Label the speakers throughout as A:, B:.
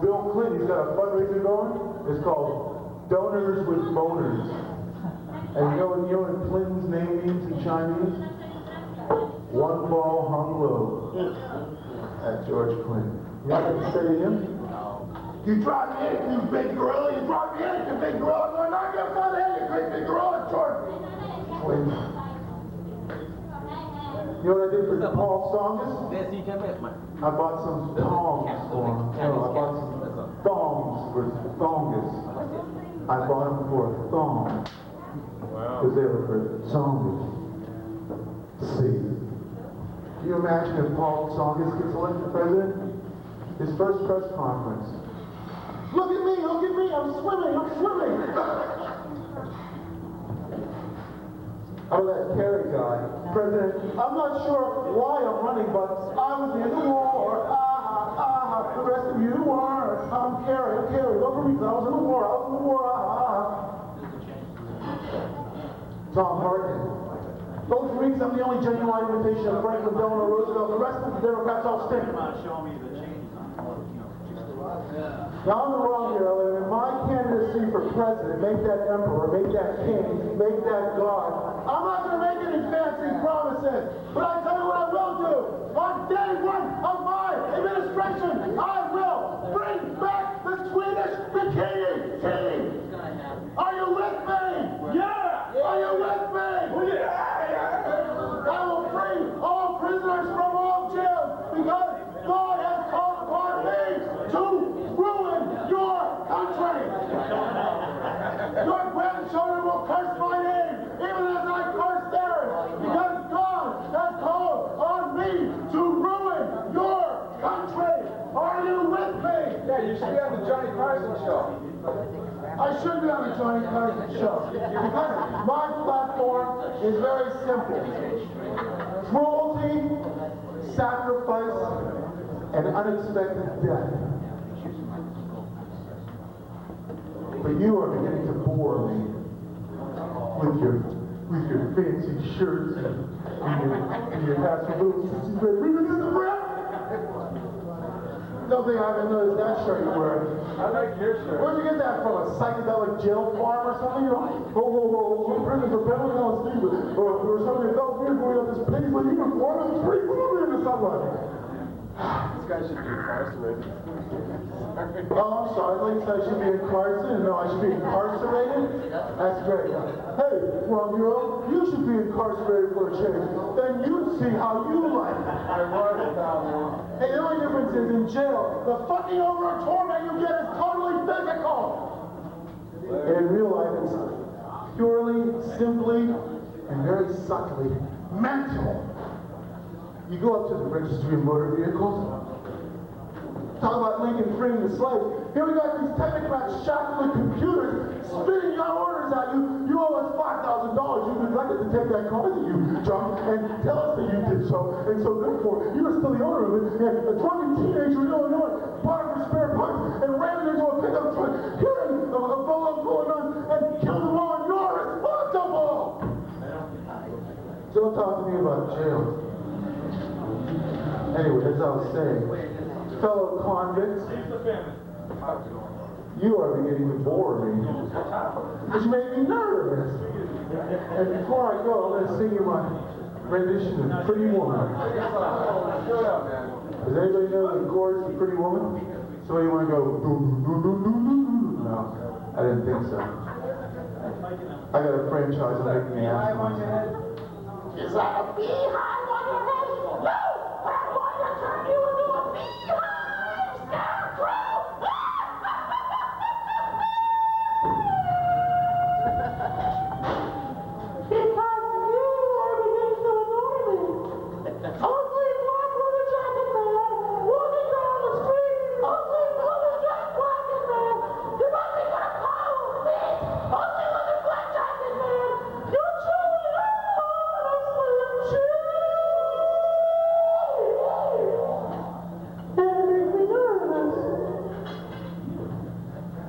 A: Bill Clinton, he's got a fundraiser going. It's called Donors with Boners. And you know what Clinton's name means in Chinese? One ball hung low. That's George Clinton. You know what to say to him? You drive me in, you big gorilla. You drive me in, you big gorilla. I'm going to knock you upside the head, you great big gorilla, George Clinton. You know what I did for Paul Songus? I bought some tongs for him. No, I bought some thongs for Songus. I bought them for a thong. Because they were for Songus. See. Can you imagine if Paul Songus gets elected president? His first press conference. Look at me, I'm swimming. Oh, that Kerry guy. President, I'm not sure why I'm running, but I was in the war. The rest of you weren't. I'm Kerry. Look for me, I was in the war. Tom Harkin. Those freaks, I'm the only genuine imitation of Franklin Delano Roosevelt. The rest of the Democrats all stink.
B: Show me the changes on
A: Now I'm the wrong here, Ellen. In my candidacy for president, make that emperor, make that king, make that god. I'm not going to make any fancy promises, but I tell you what I will do. On day one of my administration, I will bring back the Swedish bikini team. Are you with me? Yeah! Are you with me? Yeah! I will free all prisoners from all jails because God has called upon me to ruin your country. Your grandchildren will curse my name even as I curse theirs because God has called on me to ruin your country. Are you with me?
C: Yeah, you should be on the Johnny Carson show.
A: I should be on the Johnny Carson show because my platform is very simple. Cruelty, sacrifice, and unexpected death. But you are beginning to bore me with your fancy shirts and your hats and boots. No thing I haven't noticed that shirt you're wearing.
C: I like your shirt.
A: Where'd you get that from? A psychedelic jail farm or something? You're like, whoa, prison for Penalty Steve. Or something that felt weird going up this paisley uniform. It's pretty moving into somebody.
C: This guy should be incarcerated.
A: Oh, I'm sorry. I thought you said I should be incarcerated. No, I should be incarcerated? That's great. Hey, Romeo, you should be incarcerated for a change. Then you'd see how you like it.
C: I was down there.
A: Hey, the only difference is in jail, the fucking over and torment you get is totally physical. And in real life, it's purely, simply, and very subtly mental. You go up to the registry of motor vehicles. Talk about Lincoln freeing the slaves. Here we got these technocrats shackled with computers spitting out orders at you. You owe us $5,000. You neglected to take that car that you jumped and tell us that you did so. And so therefore, you are still the owner of it. And a drunken teenager in Illinois bought it for spare parts and ran it into a pickup truck, carrying a bolo going on and killed them all. And you're responsible. Don't talk to me about jail. Anyway, as I was saying, fellow convicts, you are beginning to bore me. Which made me nervous. And before I go, I'm going to sing you my rendition of Pretty Woman. Does anybody know the chorus of Pretty Woman? So you want to go, no, I didn't think so. I got a franchise on making me ask myself. Is that a beehive on your head? No! I'm going to turn you into a beehive scarecrow! Because you are beginning to annoy me. Ugly black leather jacket man, walking down the street, ugly leather jacket man. You must be gonna call me, ugly leather black jacket man. You're chewing on a slim chip. And it makes me nervous.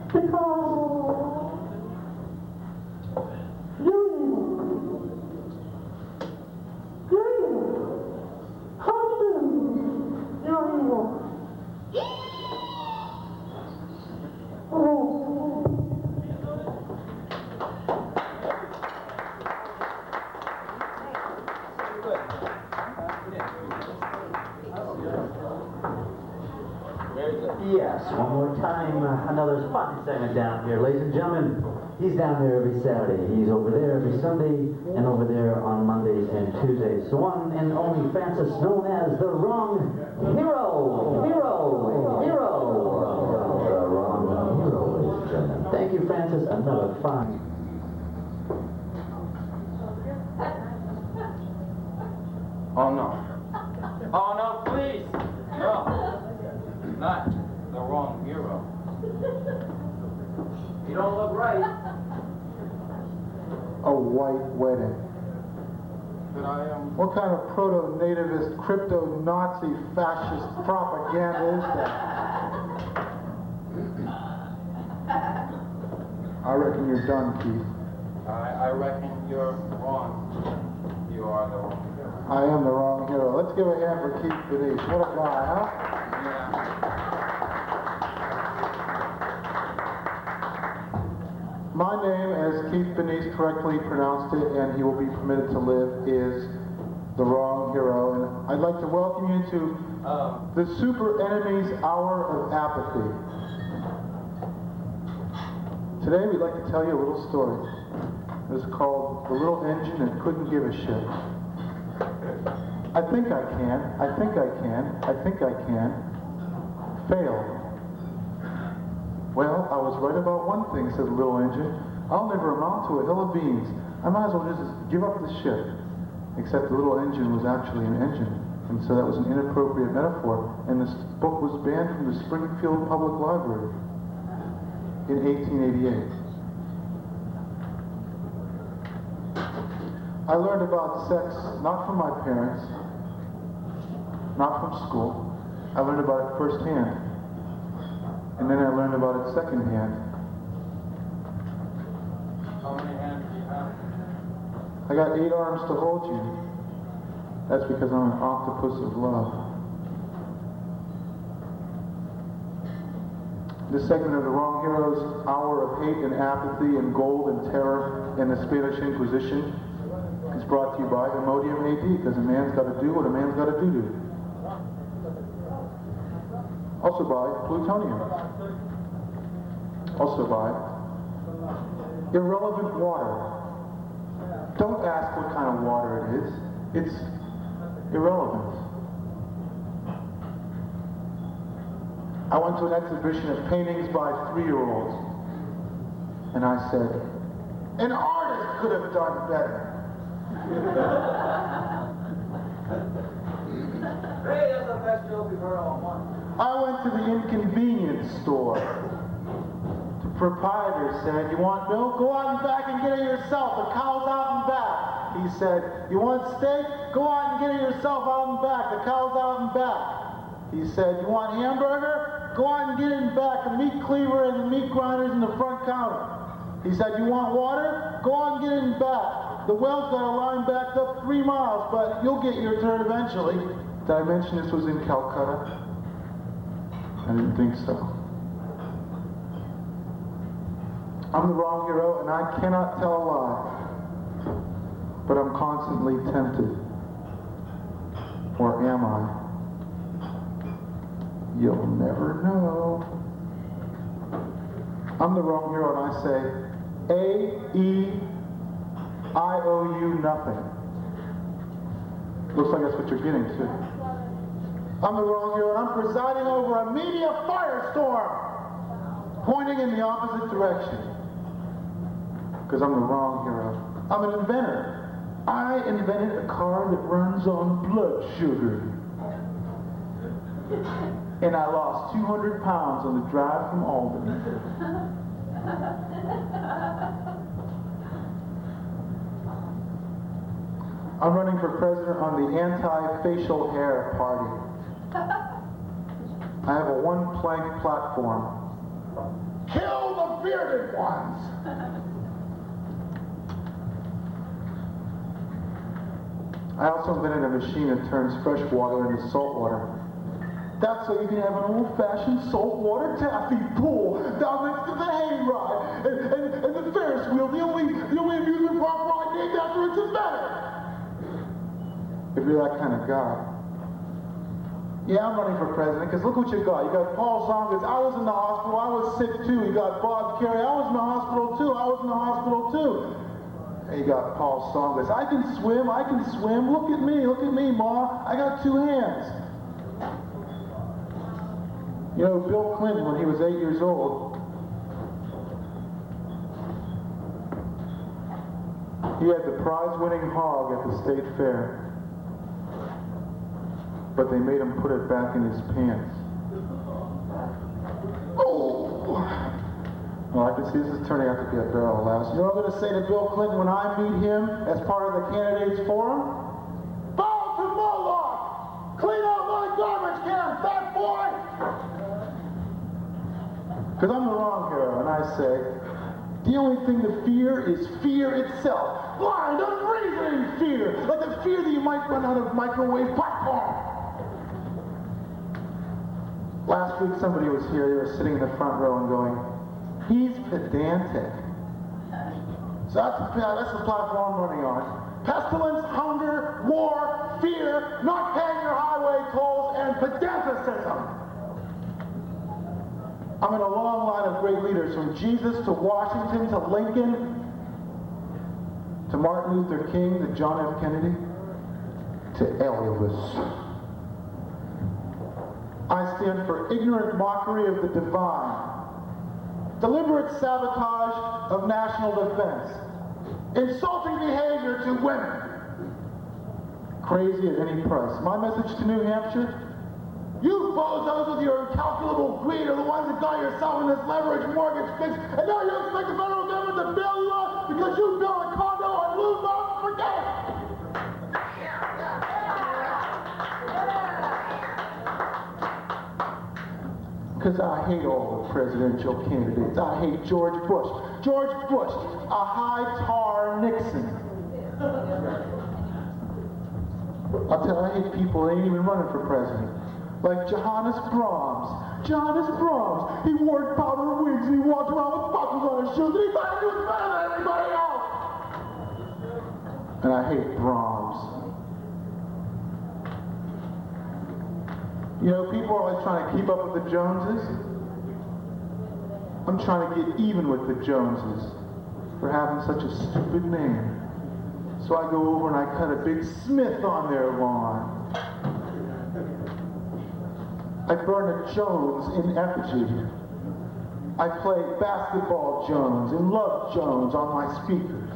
A: Because you're evil. You're evil. How do you do? You're evil.
B: one more time, another spotty segment down here. Ladies and gentlemen, he's down there every Saturday. He's over there every Sunday and over there on Mondays and Tuesdays. The one and only Francis, known as the Wrong Hero. The Wrong Hero, ladies and gentlemen. Thank you, Francis. Another fine.
D: Oh no. Oh no, please! No. Not the wrong hero. You don't look right.
A: A white wedding.
D: But I am.
A: What kind of proto-nativist, crypto-Nazi, fascist propaganda is that? I reckon you're done, Keith.
D: I reckon you're wrong. You are the wrong hero.
A: I am the wrong hero. Let's give a hand for Keith Denise. What a guy, huh?
D: Yeah.
A: My name, as Keith Denise correctly pronounced it, and he will be permitted to live, is the Wrong Hero. And I'd like to welcome you to the Super Enemies Hour of Apathy. Today we'd like to tell you a little story. It's called The Little Engine That Couldn't Give a Shit. I think I can. I think I can. I think I can. Fail. Well, I was right about one thing, said the little engine. I'll never amount to a hill of beans. I might as well just give up the ship. Except the little engine was actually an engine. And so that was an inappropriate metaphor. And this book was banned from the Springfield Public Library in 1888. I learned about sex not from my parents, not from school. I learned about it firsthand. And then I learned about it secondhand.
D: How many hands do you have?
A: I got 8 arms to hold you. That's because I'm an octopus of love. This segment of the Wrong Heroes Hour of Hate and Apathy and Gold and Terror and the Spanish Inquisition is brought to you by Imodium AD, because a man's got to do what a man's got to do. Also by plutonium. Also by irrelevant water. Don't ask what kind of water it is. It's irrelevant. I went to an exhibition of paintings by 3-year-olds, and I said, an artist could have done better.
D: Hey, that's the best joke we've heard all month.
A: I went to the inconvenience store. The proprietor said, you want milk? Go out and back and get it yourself. The cow's out and back. He said, you want steak? Go out and get it yourself out and back. The cow's out and back. He said, you want hamburger? Go out and get it in back. The meat cleaver and the meat grinders in the front counter. He said, you want water? Go out and get it in back. The well's got a line backed up 3 miles, but you'll get your turn eventually. Did I mention this was in Calcutta? I didn't think so. I'm the wrong hero, and I cannot tell a lie. But I'm constantly tempted. Or am I? You'll never know. I'm the wrong hero, and I say, A.E.I. owe you nothing. Looks like that's what you're getting to. I'm the wrong hero, and I'm presiding over a media firestorm, pointing in the opposite direction. Because I'm the wrong hero. I'm an inventor. I invented a car that runs on blood sugar. And I lost 200 pounds on the drive from Albany. I'm running for president on the anti-facial hair party. I have a one-plank platform. Kill the bearded ones! I also invented a machine that turns fresh water into salt water. That's so you can have an old-fashioned saltwater taffy pool down next to the hayride and the Ferris wheel, the only amusement park ride named after its inventor. If you're that kind of guy, Yeah, I'm running for president, because look what you got. You got Paul Zongas. I was in the hospital. I was sick too. You got Bob Kerry. I was in the hospital too. I was in the hospital too. And you got Paul Zongas. I can swim. I can swim. Look at me. Look at me, Ma. I got 2 hands. You know, Bill Clinton, when he was 8 years old, he had the prize-winning hog at the state fair. But they made him put it back in his pants. Oh! Well, I can see this is turning out to be a barrel of laughs. You know what I'm going to say to Bill Clinton when I meet him as part of the candidates forum? Bow to Moloch! Clean out my garbage can, fat boy! Because I'm the wrong hero, and I say, the only thing to fear is fear itself. Blind, unreasoning fear, like the fear that you might run out of microwave popcorn. Last week somebody was here, they were sitting in the front row and going, he's pedantic. So that's the platform I'm running on. Pestilence, hunger, war, fear, not paying your highway tolls, and pedanticism. I'm in a long line of great leaders, from Jesus to Washington to Lincoln to Martin Luther King to John F. Kennedy to Elvis. I stand for ignorant mockery of the divine, deliberate sabotage of national defense, insulting behavior to women, crazy at any price. My message to New Hampshire: you bozos with your incalculable greed are the ones that got yourself in this leveraged mortgage fix, and now you expect the federal government to bail you out because you built a condo on Blue Mountain? Forget it! Because I hate all the presidential candidates. I hate George Bush. George Bush, a high-tar Nixon. I'll tell you, I hate people that ain't even running for president. Like Johannes Brahms. Johannes Brahms. He wore powder wigs and he walked around with buckles on his shoes and he thought he was better than everybody else. And I hate Brahms. You know, people are always trying to keep up with the Joneses. I'm trying to get even with the Joneses for having such a stupid name. So I go over and I cut a big Smith on their lawn. I burn a Jones in effigy. I play Basketball Jones and Love Jones on my speakers.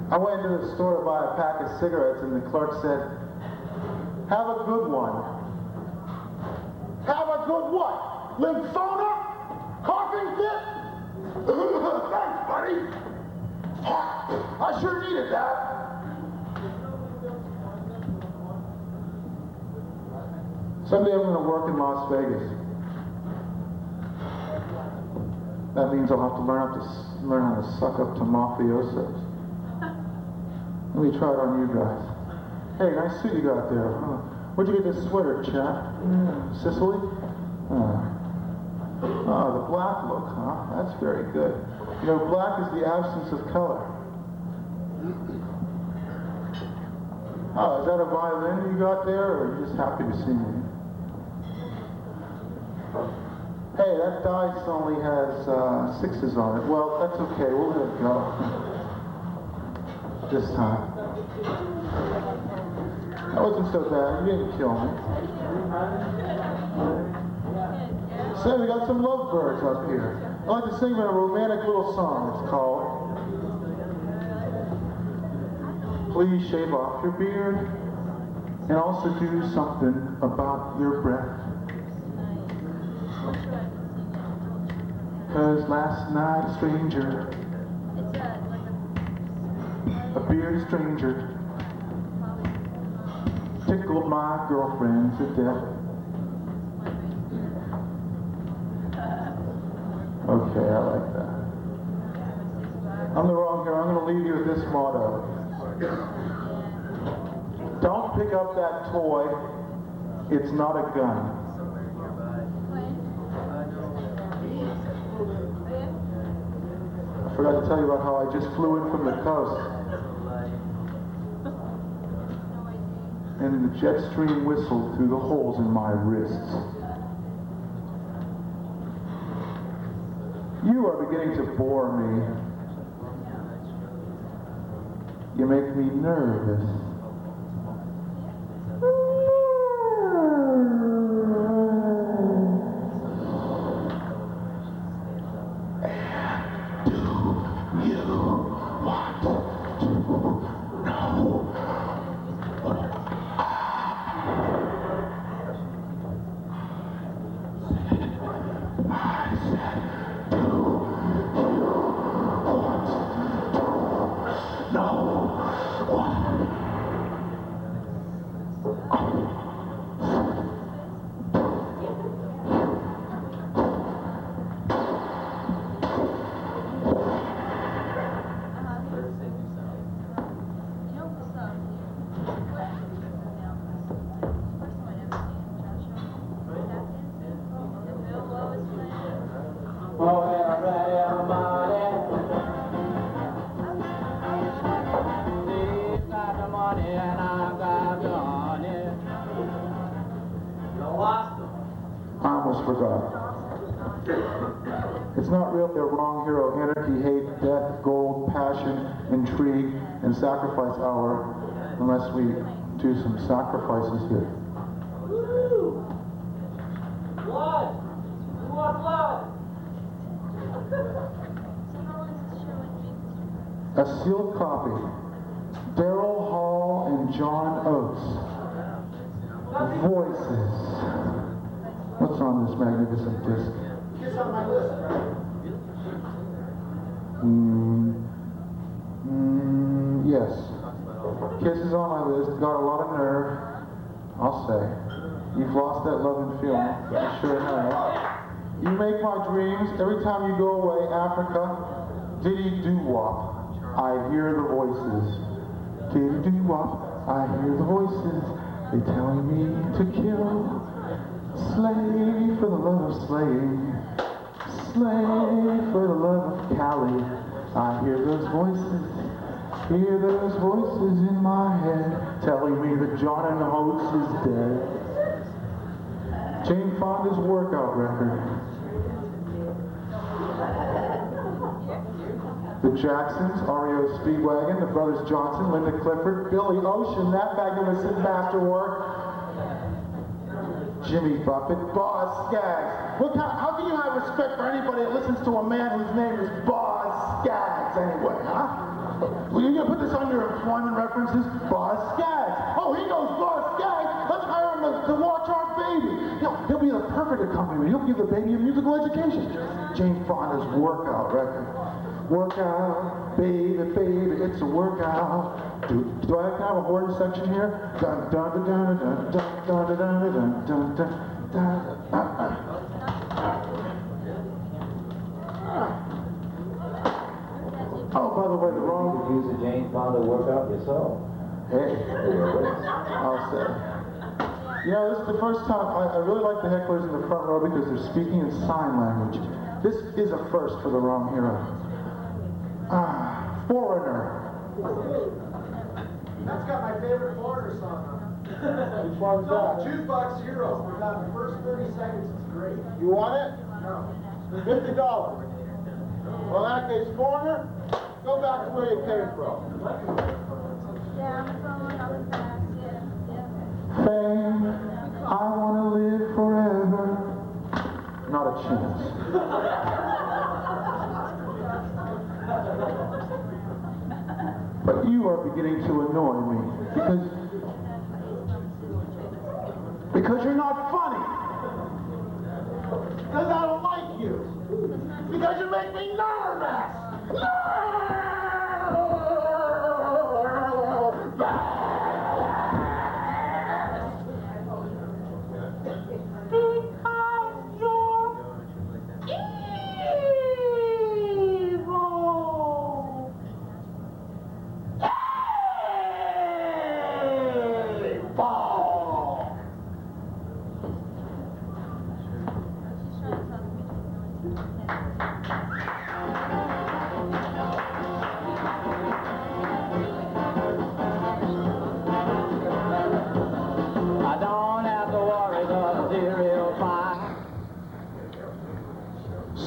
A: I went into the store to buy a pack of cigarettes and the clerk said, have a good one. Have a good what? Lymphoma? Coughing fit? Thanks, buddy. I sure needed that. Someday I'm going to work in Las Vegas. That means I'll have to learn how to suck up to mafiosos. Let me try it on you guys. Hey, nice suit you got there. Where'd you get this sweater, chap? Sicily? Oh, the black look, huh? That's very good. You know, black is the absence of color. Oh, is that a violin you got there, or are you just happy to see me? Hey, that dice only has 6s on it. Well, that's okay. We'll let it go. This time. That wasn't so bad. You didn't kill me. So we got some lovebirds up here. I like to sing them a romantic little song. It's called Please Shave Off Your Beard and also do something about your breath. 'Cause last night a stranger, a bearded stranger, tickled my girlfriend to death. Okay, I like that. I'm the wrong here. I'm going to leave you with this motto. Don't pick up that toy. It's not a gun. I forgot to tell you about how I just flew in from the coast. and the jet stream whistled through the holes in my wrists. You are beginning to bore me. You make me nervous. I almost forgot. It's not really a wrong hero. Anarchy, hate, death, gold, passion, intrigue, and sacrifice hour, unless we do some sacrifices here.
E: Blood! You want blood?
A: A sealed copy. Daryl Hall and John Oates. Voices. What's on this magnificent disc?
E: Kiss on my list,
A: Yes. Kiss is on my list. Got a lot of nerve. I'll say. You've lost that love and feeling. You sure have. You make my dreams. Every time you go away, Africa. Diddy doo wop. I hear the voices. Diddy doo wop. I hear the voices. They telling me to kill. Slay for the love of slaying. Slay for the love of Cali. I hear those voices. Hear those voices in my head telling me that John and Oates is dead. Jane Fonda's workout record. The Jacksons, REO Speedwagon, the Brothers Johnson, Linda Clifford, Billy Ocean, that magnificent masterwork. Jimmy Buffett, Boz Scaggs. Look, how can you have respect for anybody that listens to a man whose name is Boz Scaggs anyway, huh? Well, you're gonna put this under employment references? Boz Scaggs. Oh, he knows Boz Scaggs. Let's hire him to watch our baby. He'll be the perfect accompaniment. He'll give the baby a musical education. Jane Fonda's workout record. Workout, baby, baby, it's a workout. Do I have to have a horn section here? Dun dun dun dun dun dun dun dun dun dun dun. Oh, by the way, the wrong.
B: Use the Jane Fonda workout yourself.
A: Hey, I'll say. You know, this is the first time I really like the hecklers in the front row because they're speaking in sign language. This is a first for the wrong hero. Foreigner.
E: That's got my favorite Foreigner song on it.
A: Which one's that?
E: Jukebox Hero. For about the first 30 seconds, it's great.
A: You want it?
E: No.
A: $50. Well, in that case, Foreigner, go back to where you came from. Fame, I want to live forever. Not a chance. But you are beginning to annoy me because you're not funny. Because I don't like you. Because you make me nervous.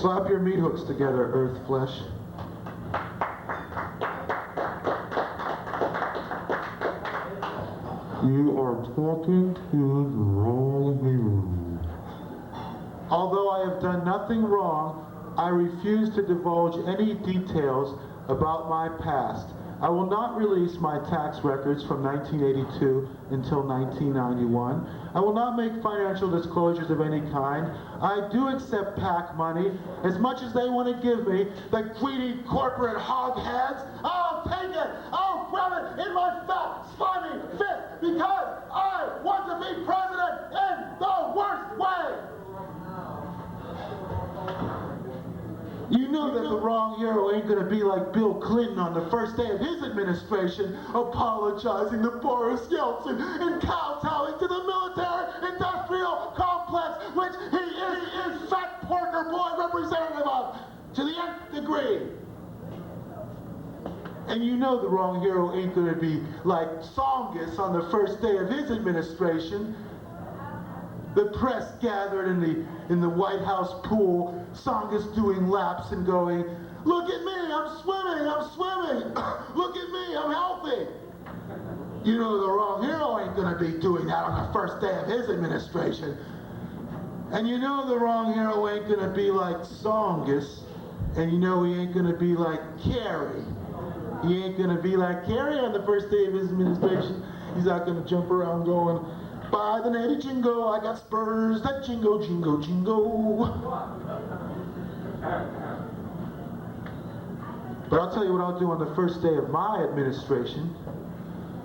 A: Slap your meat hooks together, earth flesh. You are talking to the wrong hero. Although I have done nothing wrong, I refuse to divulge any details about my past. I will not release my tax records from 1982 until 1991. I will not make financial disclosures of any kind. I do accept PAC money as much as they want to give me, the greedy corporate hogheads. I'll take it. I'll grab it in my fat, slimy fist because I want to be president in the worst way. You know that the wrong hero ain't gonna be like Bill Clinton on the first day of his administration, apologizing to Boris Yeltsin and kowtowing to the military-industrial complex, which he is fat porker boy representative of, to the nth degree. And you know the wrong hero ain't gonna be like Tsongas on the first day of his administration. The press gathered in the White House pool, Tsongas doing laps and going, "Look at me, I'm swimming, look at me, I'm healthy." You know the wrong hero ain't gonna be doing that on the first day of his administration. And you know the wrong hero ain't gonna be like Tsongas, and you know he ain't gonna be like Kerry. He ain't gonna be like Kerry on the first day of his administration. He's not gonna jump around going, "By the name of Jingo, I got spurs that jingo, jingo, jingo." But I'll tell you what I'll do on the first day of my administration.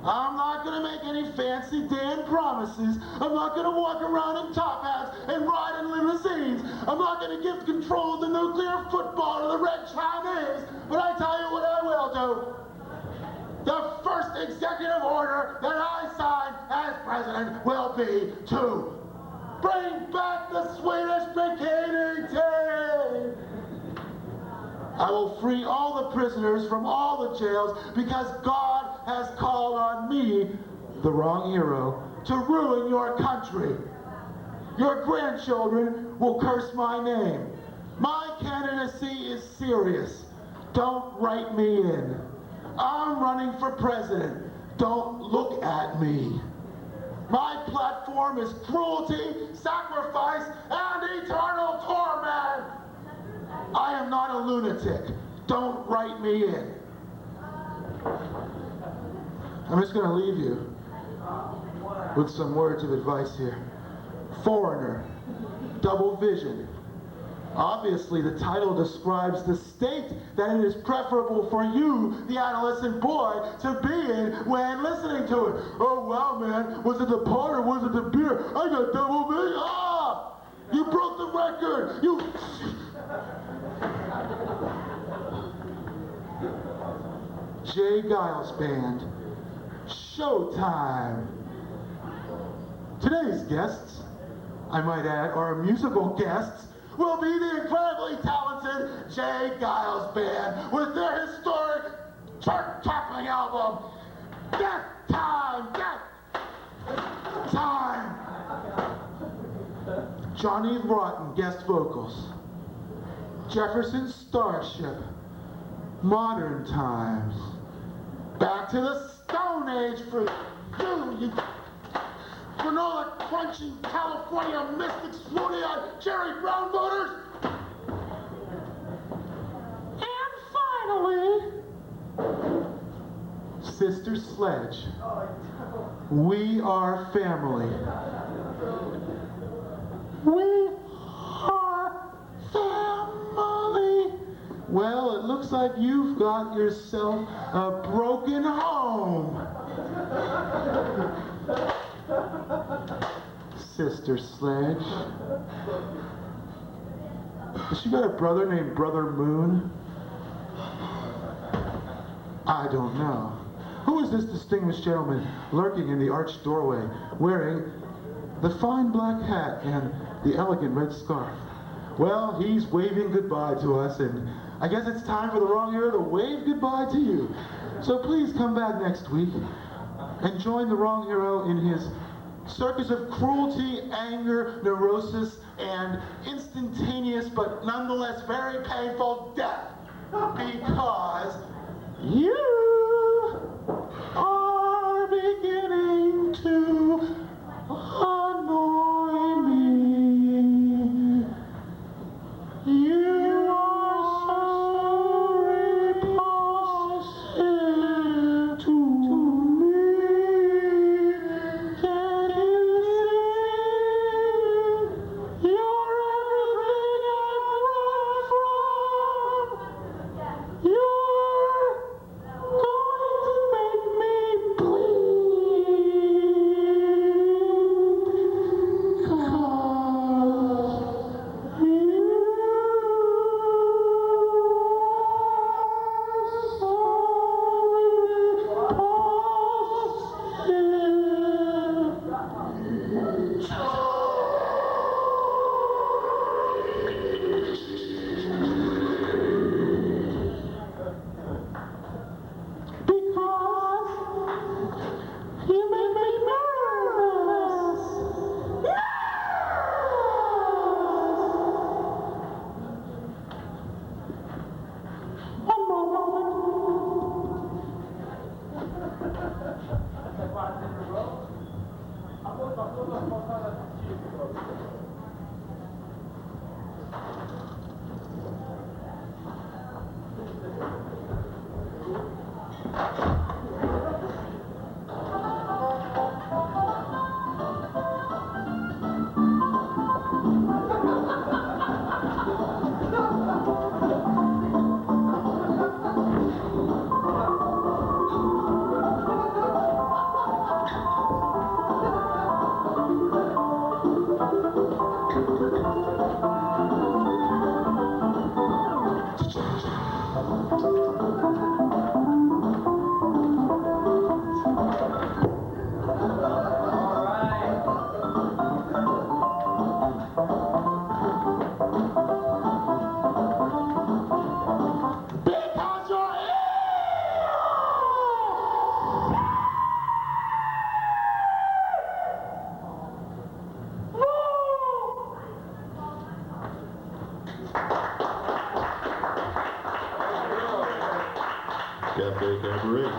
A: I'm not gonna make any fancy damn promises. I'm not gonna walk around in top hats and ride in limousines. I'm not gonna give control of the nuclear football to the Red Chinese. But I tell you what I will do. The first executive order that I sign as president will be to bring back the Swedish bikini team. I will free all the prisoners from all the jails because God has called on me, the wrong hero, to ruin your country. Your grandchildren will curse my name. My candidacy is serious. Don't write me in. I'm running for president. Don't look at me. My platform is cruelty, sacrifice, and eternal torment. I am not a lunatic. Don't write me in. I'm just going to leave you with some words of advice here. Foreigner, double vision. Obviously, the title describes the state that it is preferable for you, the adolescent boy, to be in when listening to it. "Oh, wow, man, was it the pot or was it the beer? I got double vision." Ah! You broke the record! You... Jay Giles Band. Showtime. Today's guests, I might add, our musical guests, will be the incredibly talented Jay Giles Band with their historic chart-topping album, Death Time, Death Time. Johnny Rotten, guest vocals. Jefferson Starship, Modern Times. Back to the Stone Age for you granola crunching California mystics swooty-eyed Jerry Brown voters. And finally, Sister Sledge. We are family. We are family. Well, it looks like you've got yourself a broken home. Sister Sledge. Has she got a brother named Brother Moon? I don't know. Who is this distinguished gentleman lurking in the arched doorway, wearing the fine black hat and the elegant red scarf? Well, he's waving goodbye to us, and I guess it's time for the wrong hero to wave goodbye to you. So please come back next week and join the wrong hero in his circus of cruelty, anger, neurosis, and instantaneous but nonetheless very painful death. Because you are beginning to annoy me. You are so repulsive to me. Can you see? You're everything I've run from. You're going to make me bleed. 'Cause you make me nervous. One more moment. Because you're
F: Cafe Cabaret.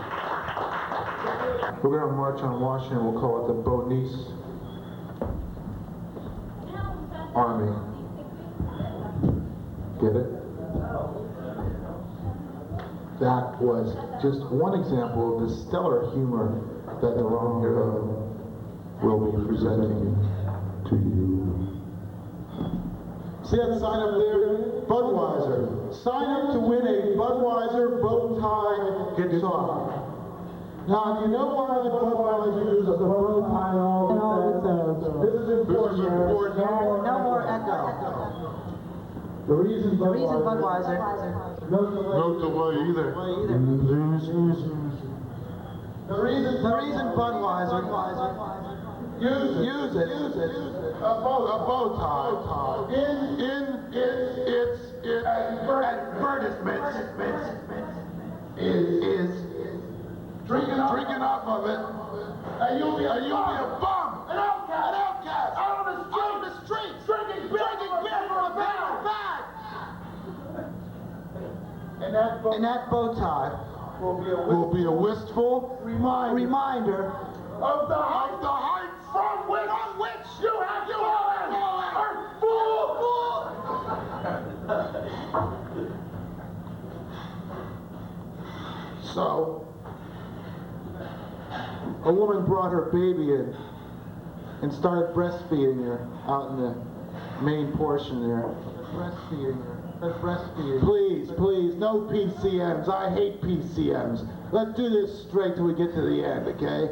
A: We're going to march on Washington. We'll call it the Bonice Army. Get it? That was just one example of the stellar humor that the Wrong Hero will be presenting to you. See that sign up there? Budweiser. Sign up to win a Budweiser bow tie guitar. Now, do you know why the Budweiser uses a bow tie and all that? This is important.
G: No more echo.
A: The reason
G: Budweiser.
A: No delay either. The reason Budweiser use it. A bow tie. In its advertisements is drinking off of it, and you'll be a bum, an outcast, out on the streets, drinking beer from a bag. And that bow tie will be a wistful reminder of the heights from which you have fallen, earth fool! So, a woman brought her baby in and started breastfeeding her out in the main portion there. Breastfeeding. Please, no PCMs. I hate PCMs. Let's do this straight till we get to the end, okay?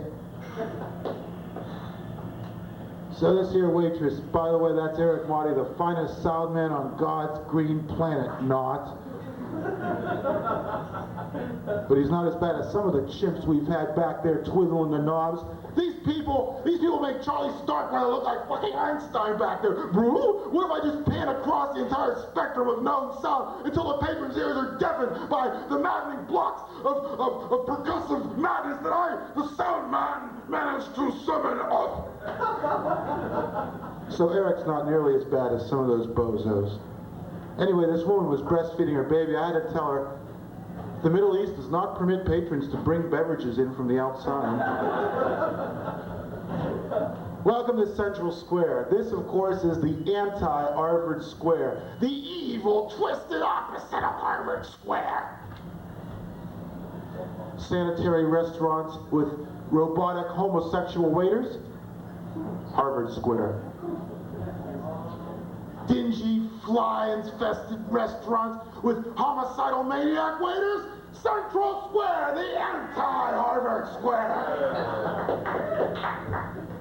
A: So this here waitress, by the way, that's Eric Marty, the finest sound man on God's green planet, not. But he's not as bad as some of the chimps we've had back there twiddling the knobs. These people make Charlie Starkweather look like fucking Einstein back there. Bro, what if I just pan across the entire spectrum of known sound until the patron's ears are deafened by the maddening blocks of percussive madness that I, the sound man, managed to summon up? So Eric's not nearly as bad as some of those bozos. Anyway, this woman was breastfeeding her baby. I had to tell her, the Middle East does not permit patrons to bring beverages in from the outside. Welcome to Central Square. This, of course, is the anti-Harvard Square. The evil, twisted opposite of Harvard Square. Sanitary restaurants with robotic homosexual waiters. Harvard Square. Dingy, fly-infested restaurants with homicidal maniac waiters. Central Square, the anti-Harvard Square.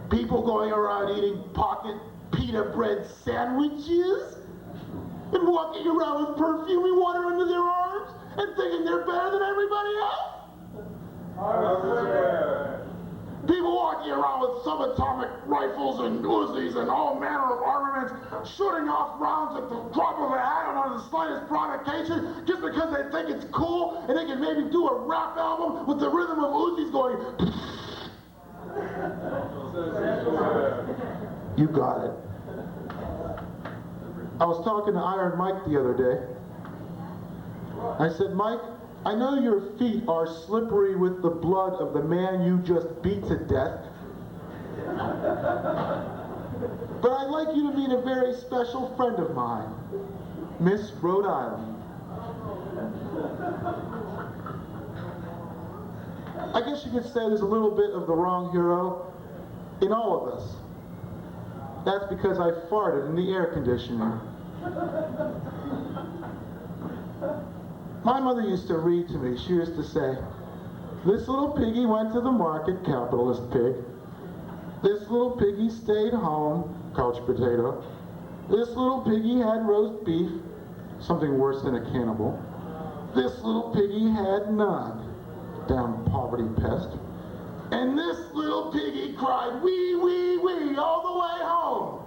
A: People going around eating pocket pita bread sandwiches and walking around with perfumey water under their arms and thinking they're better than everybody else. People walking around with subatomic rifles and Uzis and all manner of armaments, shooting off rounds at the drop of a hat and under the slightest provocation, just because they think it's cool and they can maybe do a rap album with the rhythm of Uzis going. You got it. I was talking to Iron Mike the other day. I said, Mike, I know your feet are slippery with the blood of the man you just beat to death. But I'd like you to meet a very special friend of mine, Miss Rhode Island. I guess you could say there's a little bit of the wrong hero in all of us. That's because I farted in the air conditioner. My mother used to read to me. She used to say, this little piggy went to the market, capitalist pig. This little piggy stayed home, couch potato. This little piggy had roast beef, something worse than a cannibal. This little piggy had none, damn poverty pest. And this little piggy cried, wee, wee, wee, all the way home.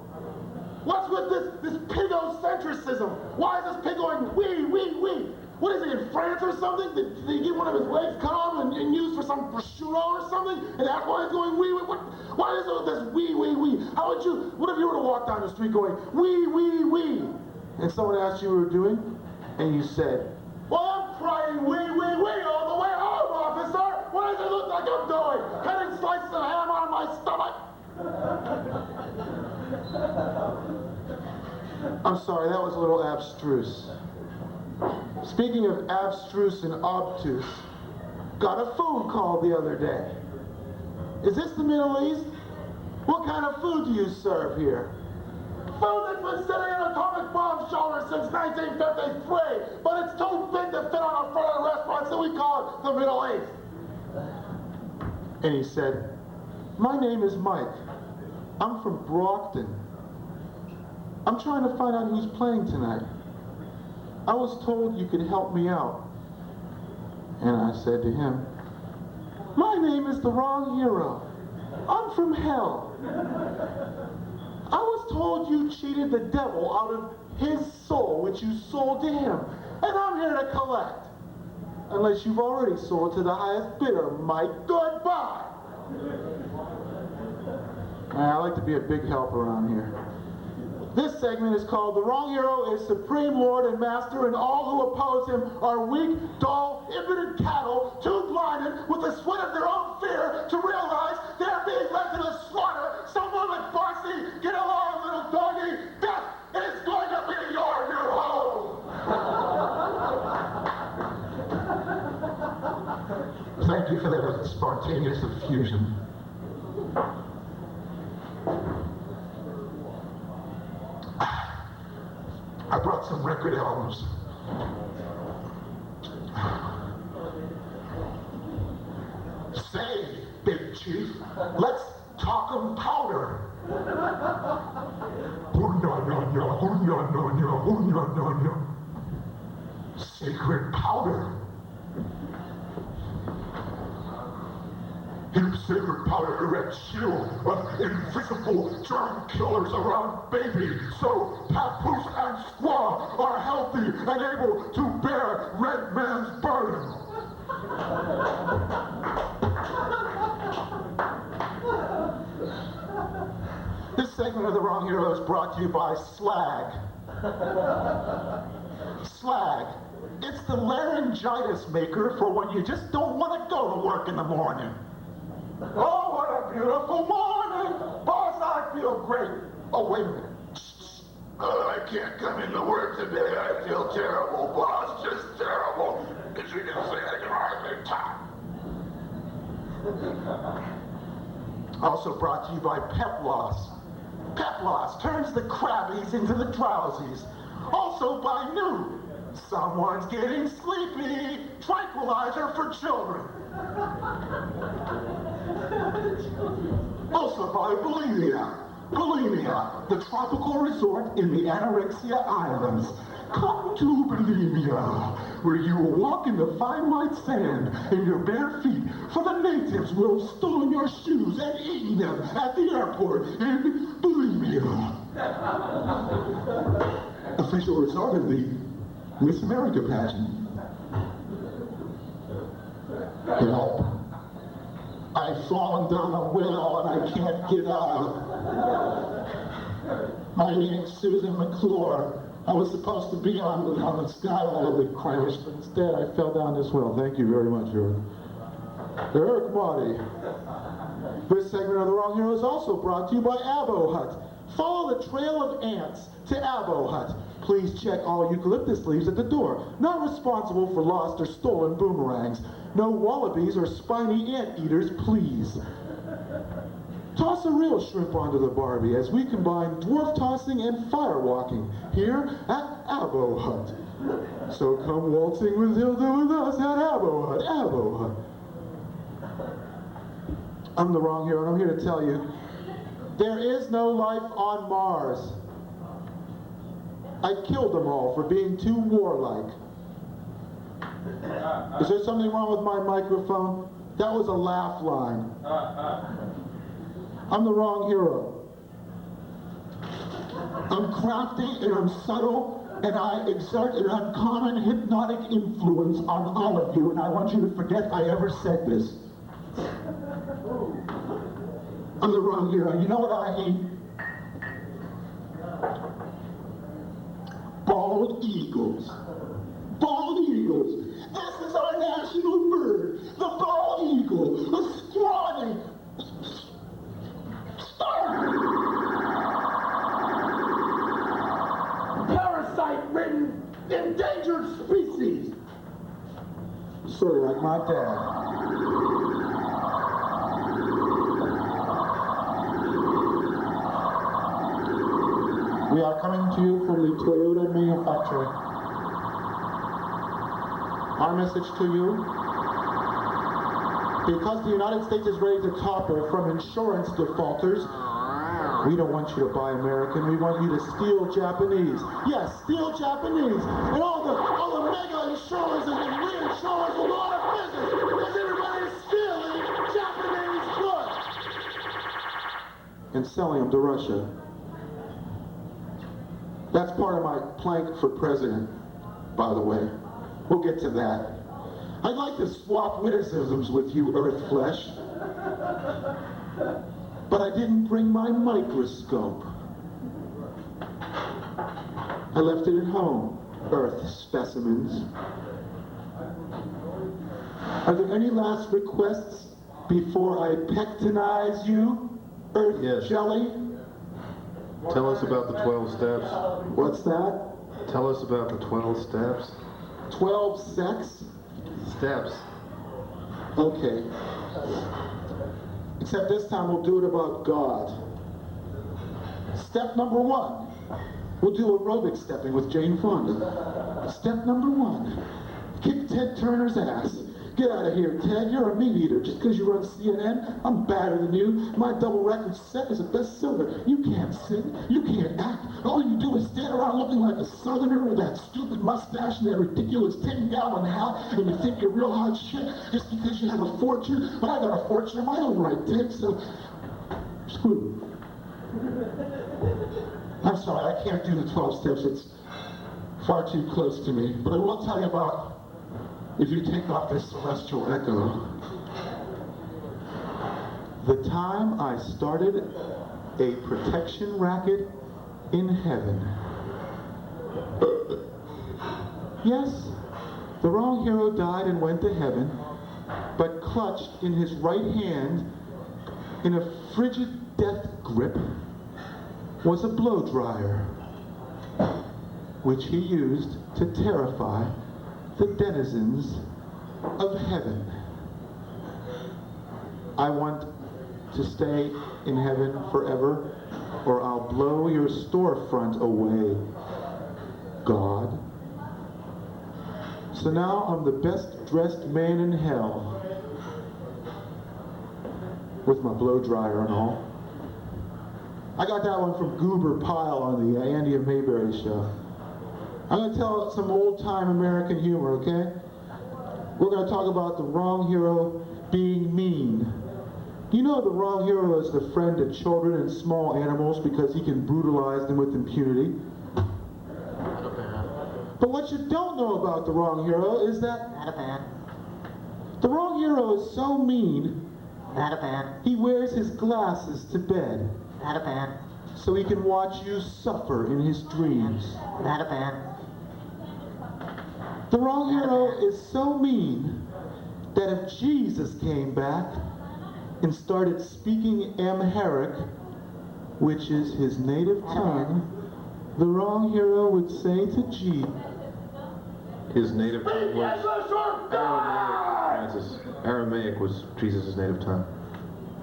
A: What's with this pigocentrism? Why is this pig going wee, wee, wee? What is he, in France or something? Did he get one of his legs cut off and used for some prosciutto or something? And that's why he's going wee, wee? Why is it this wee, wee, wee? What if you were to walk down the street going wee, wee, wee? And someone asked you what you were doing? And you said, well, I'm crying wee, wee, wee all the way home, officer. What does it look like I'm doing? Cutting slices of ham on my stomach? I'm sorry, that was a little abstruse. Speaking of abstruse and obtuse, got a phone call the other day. Is this the Middle East? What kind of food do you serve here? Food that's been sitting in atomic bomb shelters since 1953, but it's too big to fit on a front of the restaurant, so we call it the Middle East. And he said, my name is Mike. I'm from Brockton. I'm trying to find out who's playing tonight. I was told you could help me out. And I said to him, my name is the wrong hero. I'm from hell. I was told you cheated the devil out of his soul, which you sold to him. And I'm here to collect. Unless you've already sold to the highest bidder, Mike. Goodbye. I like to be a big help around here. This segment is called The Wrong Hero is Supreme Lord and Master, and all who oppose him are weak, dull, impotent cattle, too blinded with the sweat of their own fear to realize they're being led to the slaughter. Someone with Farsi, get along, little doggy. Death is going to be your new home.
F: Thank you for that spontaneous effusion. I brought some record albums. Say, Big Chief, let's talk 'em powder. sacred powder. Use sacred powder to erect shield of invisible germ killers around baby, so Papoose and Squaw are healthy and able to bear Red Man's burden. This segment of The Wrong Hero is brought to you by Slag. Slag. It's the laryngitis maker for when you just don't want to go to work in the morning. Oh, what a beautiful morning! Boss, I feel great. Oh, wait a minute. I can't come into work today. I feel terrible, boss. Just terrible. Because you didn't say I can hardly talk. Also brought to you by Pep Loss. Pep Loss turns the crabbies into the drowsies. Also by New. Someone's getting sleepy. Tranquilizer for children. Also by Bulimia. Bulimia, the tropical resort in the Anorexia Islands. Come to Bulimia, where you will walk in the fine white sand in your bare feet, for the natives will have stolen your shoes and eaten them at the airport in Bulimia. Official resort of the Miss America pageant. Help. I've fallen down a well and I can't get out. My name's Susan McClure. I was supposed to be on the Skyline of the crash, but instead I fell down this well. Thank you very much, Eric Marty. This segment of The Wrong Hero is also brought to you by Abo Hut. Follow the trail of ants to Abo Hut. Please check all eucalyptus leaves at the door. Not responsible for lost or stolen boomerangs. No wallabies or spiny anteaters, please. Toss a real shrimp onto the Barbie as we combine dwarf tossing and fire walking here at Abo Hut. So come waltzing with Hilda with us at Abo Hut, Abo Hut. I'm The Wrong Hero, and I'm here to tell you, there is no life on Mars. I killed them all for being too warlike. Is there something wrong with my microphone? That was a laugh line. I'm The Wrong Hero. I'm crafty and I'm subtle, and I exert an uncommon hypnotic influence on all of you, and I want you to forget I ever said this. I'm The Wrong Hero. You know what I hate? Bald eagles. Bald eagles. This is our national bird, the bald eagle, a scrawny. Parasite-ridden, endangered species. Sort of like my dad. We are coming to you from the Toyota manufacturer. Our message to you, because the United States is ready to topple from insurance defaulters, we don't want you to buy American, we want you to steal Japanese. Yes, steal Japanese. And all the mega insurers and reinsurers will go out of business because everybody is stealing Japanese goods and selling them to Russia. That's part of my plank for president, by the way. We'll get to that. I'd like to swap witticisms with you, Earth Flesh. But I didn't bring my microscope. I left it at home, Earth specimens. Are there any last requests before I pectinize you, Earth Jelly?
H: Tell us about the 12 steps.
F: What's that?
H: Tell us about the 12 steps.
F: 12 sex?
H: Steps.
F: Okay. Except this time we'll do it about God. Step number 1. We'll do aerobic stepping with Jane Fonda. Step number 1. Kick Ted Turner's ass. Get out of here, Ted. You're a meat eater. Just because you run CNN, I'm better than you. My double record set is a bestseller. You can't sing. You can't act. All you do is stand around looking like a southerner with that stupid mustache and that ridiculous 10-gallon hat, and you think you're real hot shit just because you have a fortune. But I got a fortune of my own right, Ted, so screw you. I'm sorry, I can't do the 12 steps. It's far too close to me. But I will tell you about if you take off this celestial echo. The time I started a protection racket in heaven. Yes, the wrong hero died and went to heaven, but clutched in his right hand, in a frigid death grip, was a blow dryer, which he used to terrify the denizens of heaven. I want to stay in heaven forever, or I'll blow your storefront away, God. So now I'm the best dressed man in hell, with my blow dryer and all. I got that one from Goober Pyle on the Andy and Mayberry show. I'm going to tell some old-time American humor, okay? We're going to talk about the wrong hero being mean. You know the wrong hero is the friend of children and small animals because he can brutalize them with impunity. But what you don't know about the wrong hero is that the wrong hero is so mean he wears his glasses to bed so he can watch you suffer in his dreams. The wrong hero is so mean that if Jesus came back and started speaking Amharic, which is his native tongue, the wrong hero would say to Jesus,
H: His native tongue was Aramaic, Francis. Aramaic was Jesus' native tongue.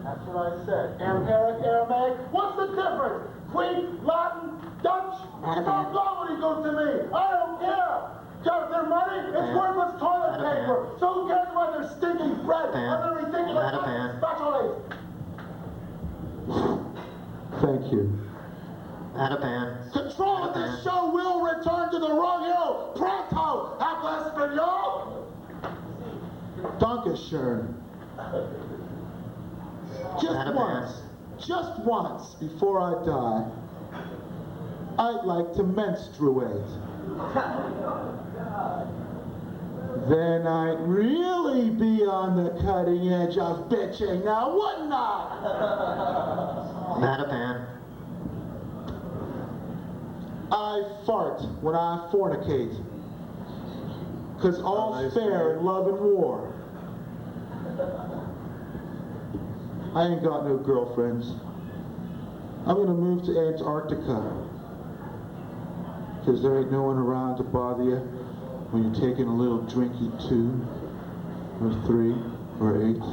A: That's what I said. Amharic, Aramaic. What's the difference? Greek, Latin, Dutch? Don't go when he goes to me. I don't care. Got their money? It's worthless toilet paper. So who cares about their stinking bread or their ridiculous specialties?
F: thank you.
A: Control of this show will return to the wrong hero. Pronto. Habla Espanol.
F: Dankeschön. Just once before I die, I'd like to menstruate. Then I'd really be on the cutting edge of bitching now, wouldn't I? I fart when I fornicate, 'cause all's fair in love and war. I ain't got no girlfriends. I'm gonna move to Antarctica, 'cause there ain't no one around to bother you when you're taking a little drinky 2 or 3 or 8,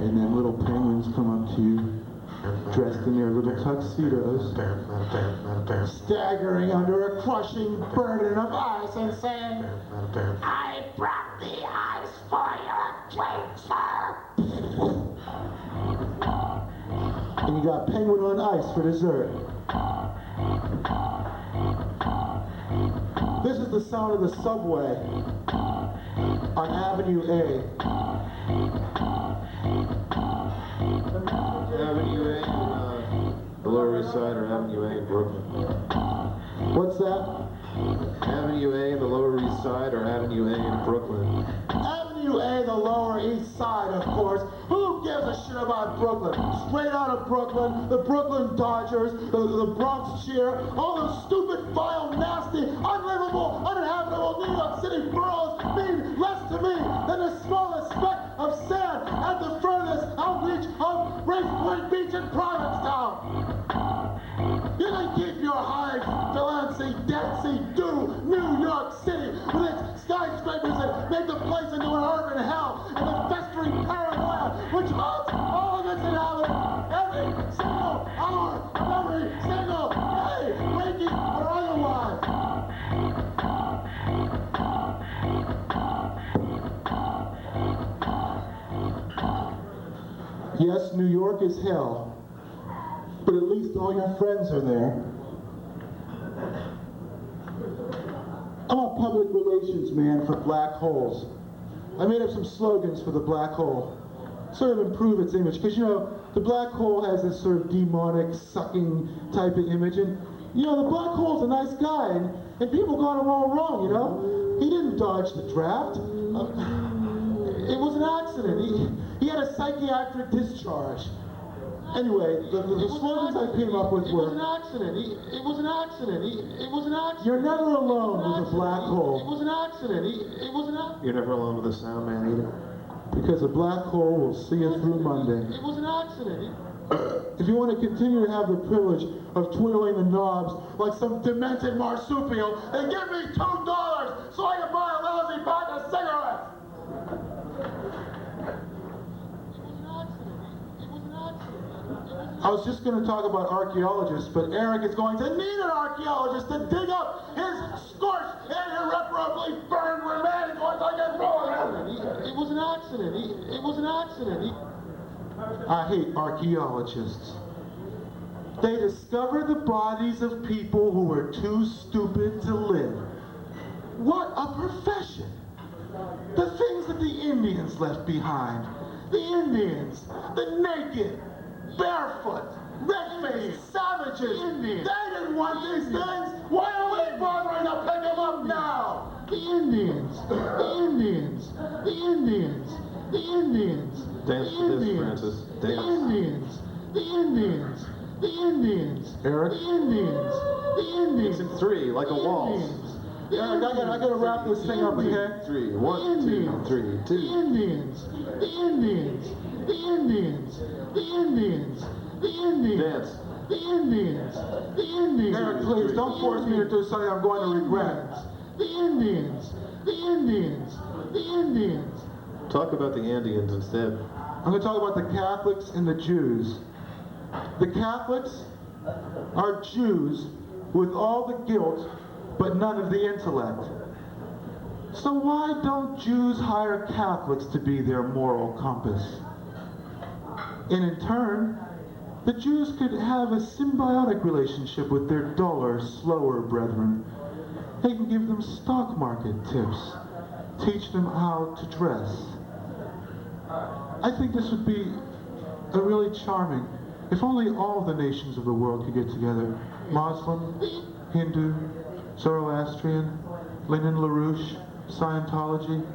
F: and then little penguins come up to you dressed in their little tuxedos, staggering under a crushing burden of ice and saying, "I brought the ice for your drink, sir." And you got penguin on ice for dessert. This is the sound of the subway on Avenue A.
H: Avenue A in the Lower East Side, or Avenue A in Brooklyn?
F: What's that?
H: Avenue A in the Lower East Side, or Avenue A in Brooklyn?
A: Avenue A, the Lower East Side, of course. Who gives a shit about Brooklyn? Straight out of Brooklyn, the Brooklyn Dodgers, the Bronx Cheer, all those stupid, vile, nasty, unlivable, uninhabitable New York City boroughs mean less to me than the smallest speck of sand at the furthest outreach of Race Point Beach in Provincetown. You can keep your hive, Delancey, Dempsey, do New York City with its skyscrapers that make the place into an urban hell and the festering paranoia which haunts all of its inhabitants every single hour of every single day, waking or otherwise.
F: Yes, New York is hell, but at least all your friends are there. I'm a public relations man for black holes. I made up some slogans for the black hole, sort of improve its image, because you know, the black hole has this sort of demonic, sucking type of image, and you know, the black hole's a nice guy, and people got him all wrong, you know? He didn't dodge the draft. It was an accident. He had a psychiatric discharge. Anyway, the slogans I came up with were... It was an accident. It was an accident. It was an accident. You're never alone with a black hole. It was an accident. It was an accident.
H: You're never alone with a sound man either.
F: Because a black hole will see you through Monday. It was an accident. If you want to continue to have the privilege of twiddling the knobs like some demented marsupial, then give me $2 so I can buy a lousy pack of cigarettes! I was just going to talk about archaeologists, but Eric is going to need an archaeologist to dig up his scorched and irreparably burned remains once I get through it. It was an accident. It was an accident. I hate archaeologists. They discover the bodies of people who were too stupid to live. What a profession! The things that the Indians left behind. The Indians, the naked, barefoot, red-faced savages. Indians. They didn't want these things. Why are we bothering to pick them up now? The Indians. The Indians. The Indians. The Indians.
H: Dance to this, Francis. Dance.
F: The Indians. The Indians. The Indians. Eric? The Indians. The Indians.
H: It's in 3, like a waltz.
F: Eric, I gotta wrap this thing up, okay?
H: 3, 1, 2, 3, 2.
F: The Indians. The Indians. The Indians. The Indians. The Indians.
H: Dance.
F: The Indians. The Indians. Eric, please, don't force me to do something I'm going to regret. The Indians. The Indians. The Indians.
H: Talk about the Andeans instead.
F: I'm going to talk about the Catholics and the Jews. The Catholics are Jews with all the guilt, but none of the intellect. So why don't Jews hire Catholics to be their moral compass? And in turn, the Jews could have a symbiotic relationship with their duller, slower brethren. They can give them stock market tips, teach them how to dress. I think this would be a really charming, if only all the nations of the world could get together. Muslim, Hindu, Zoroastrian, Lenin LaRouche, Scientology.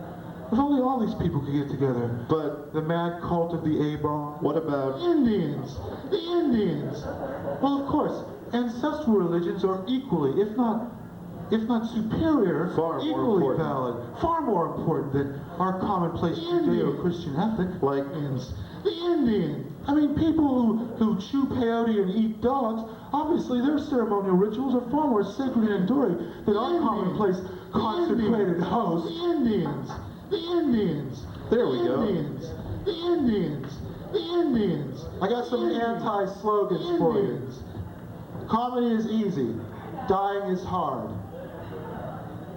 F: If only all these people could get together.
H: But
F: the mad cult of the A-bomb.
H: what about
F: Indians? The Indians. Well, of course, ancestral religions are equally, if not superior,
H: Far more
F: equally
H: important.
F: valid, far more important than our commonplace Judeo-Christian ethic.
H: Like
F: the Indian. I mean, people who chew peyote and eat dogs, obviously their ceremonial rituals are far more sacred and enduring than our commonplace consecrated hosts. The Indians. The Indians.
H: There we go.
F: Indians. The Indians. The Indians. I got some anti-slogans for you. Comedy is easy. Dying is hard.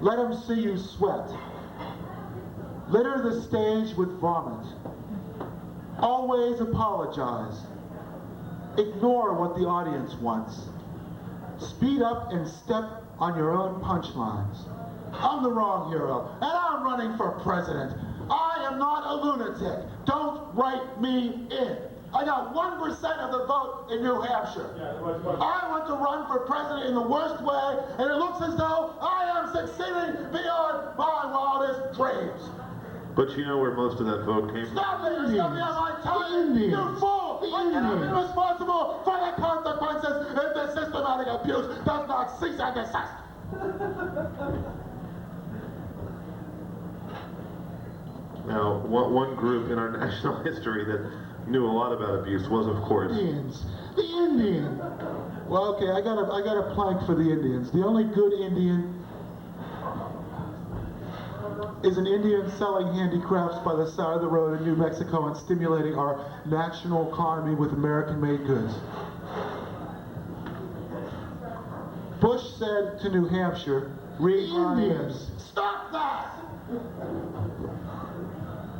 F: Let them see you sweat. Litter the stage with vomit. Always apologize. Ignore what the audience wants. Speed up and step on your own punchlines. I'm the wrong hero, and I'm running for president. I am not a lunatic. Don't write me in. I got 1% of the vote in New Hampshire. I want to run for president in the worst way, and it looks as though I am succeeding beyond my wildest dreams.
H: But you know where most of that vote came from?
F: Stop it! You're stepping on my tongue! You fool! I cannot be responsible for the consequences if the systematic abuse does not cease and desist!
H: Now, one group in our national history that knew a lot about abuse was, of course,
F: Indians. The Indian. Well, okay, I got a plank for the Indians. The only good Indian is an Indian selling handicrafts by the side of the road in New Mexico and stimulating our national economy with American-made goods. Bush said to New Hampshire, read my lips. Stop that!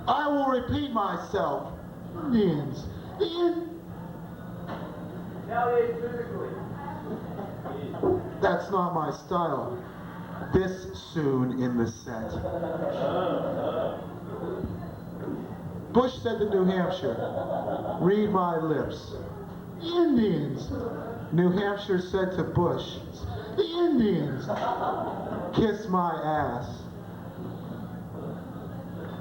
F: I will repeat myself. Indians.
C: Retaliate physically.
A: That's not my style. This soon in the set. Bush said to New Hampshire, read my lips. Indians. New Hampshire said to Bush, the Indians. Kiss my ass.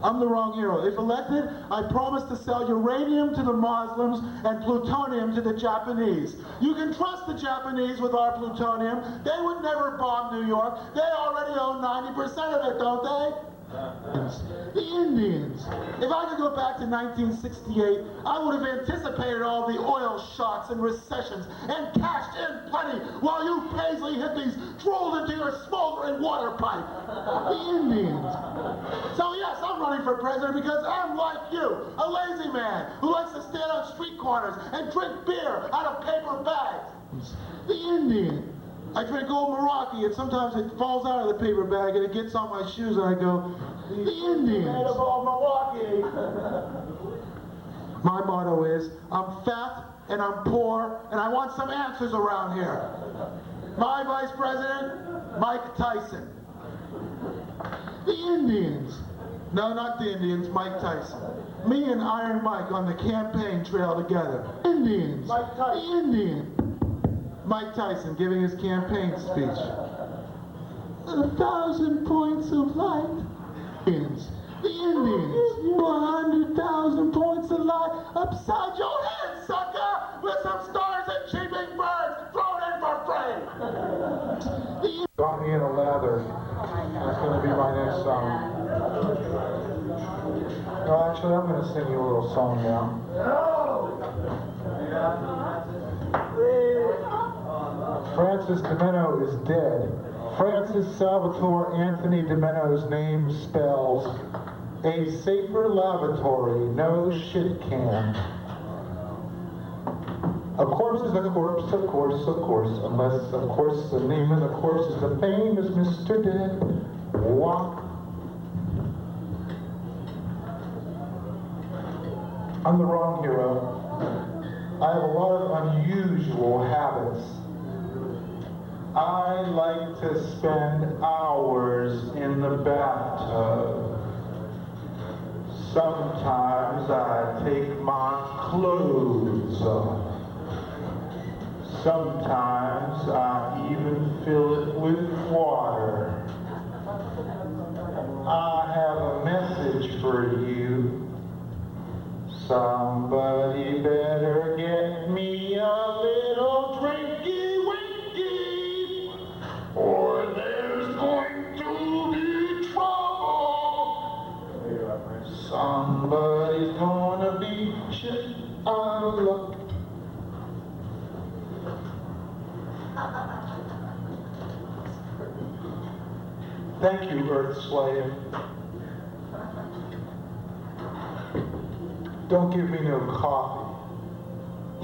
A: I'm the wrong hero. If elected, I promise to sell uranium to the Muslims and plutonium to the Japanese. You can trust the Japanese with our plutonium. They would never bomb New York. They already own 90% of it, don't they? The Indians. If I could go back to 1968, I would have anticipated all the oil shocks and recessions and cashed in plenty while you Paisley hippies drooled into your smoldering water pipe. The Indians. So yes, I'm running for president because I'm like you, a lazy man who likes to stand on street corners and drink beer out of paper bags. The Indian. I drink old Meraki and sometimes it falls out of the paper bag and it gets on my shoes and I go, the Indians. Made of old Milwaukee. My motto is, I'm fat and I'm poor and I want some answers around here. My vice president, Mike Tyson. The Indians. No, not the Indians, Mike Tyson. Me and Iron Mike on the campaign trail together. Indians. Mike Tyson. The Indian. Mike Tyson giving his campaign speech. 1,000 points of light. Indians. The Indians. 100,000 points of light upside your head, sucker! With some stars and cheeping birds thrown in for free.
F: Got me in a lather. That's going to be my next song. No, actually, I'm going to sing you a little song now. Francis DiMenno is dead. Francis Salvatore Anthony DiMenno's name spells a safer lavatory, no shit can. A corpse is a corpse, of course, unless, of course, the name of the corpse is the famous Mr. Dead. Walk. I'm the wrong hero. I have a lot of unusual habits. I like to spend hours in the bathtub. Sometimes I take my clothes off. Sometimes I even fill it with water. I have a message for you. Somebody better get me a little drinky winky, or there's going to be trouble. Somebody's gonna be shit out of luck. Thank you, Earth Slave. Don't give me no coffee.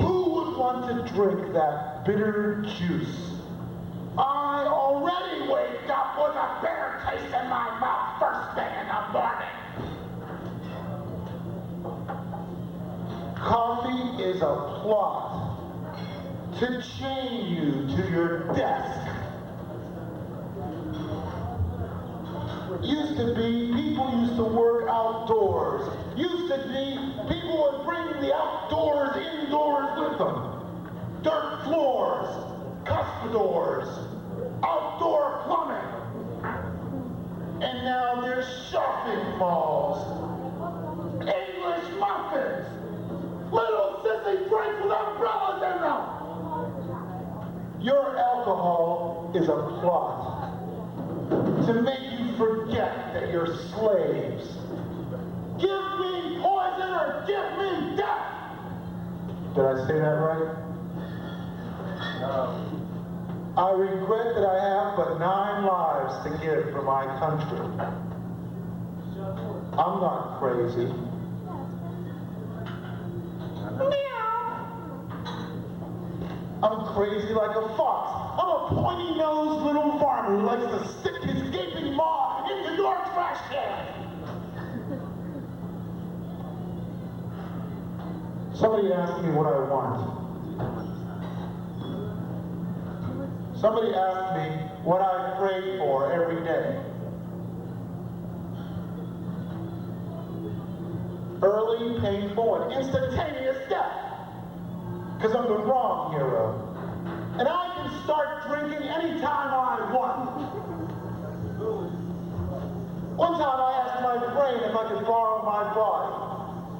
F: Who would want to drink that bitter juice? I already wake up with a bitter taste in my mouth first thing in the morning. Coffee is a plot to chain you to your desk. Used to be, people used to work outdoors. Used to be, people would bring the outdoors indoors with them. Dirt floors, cuspidors, outdoor plumbing. And now there's shopping malls, English muffins, little sissy drinks with umbrellas in them. Your alcohol is a plot to make you forget that you're slaves. Give me poison or give me death! Did I say that right? No. I regret that I have but 9 lives to give for my country. I'm not crazy. Meow. I'm crazy like a fox. I'm a pointy-nosed little farmer who likes to stick his gaping maw into your trash can. Somebody asked me what I want. Somebody asked me what I pray for every day. Early, painful, and instantaneous death. Because I'm the wrong hero. And I can start drinking anytime I want. One time I asked my brain if I could borrow my body.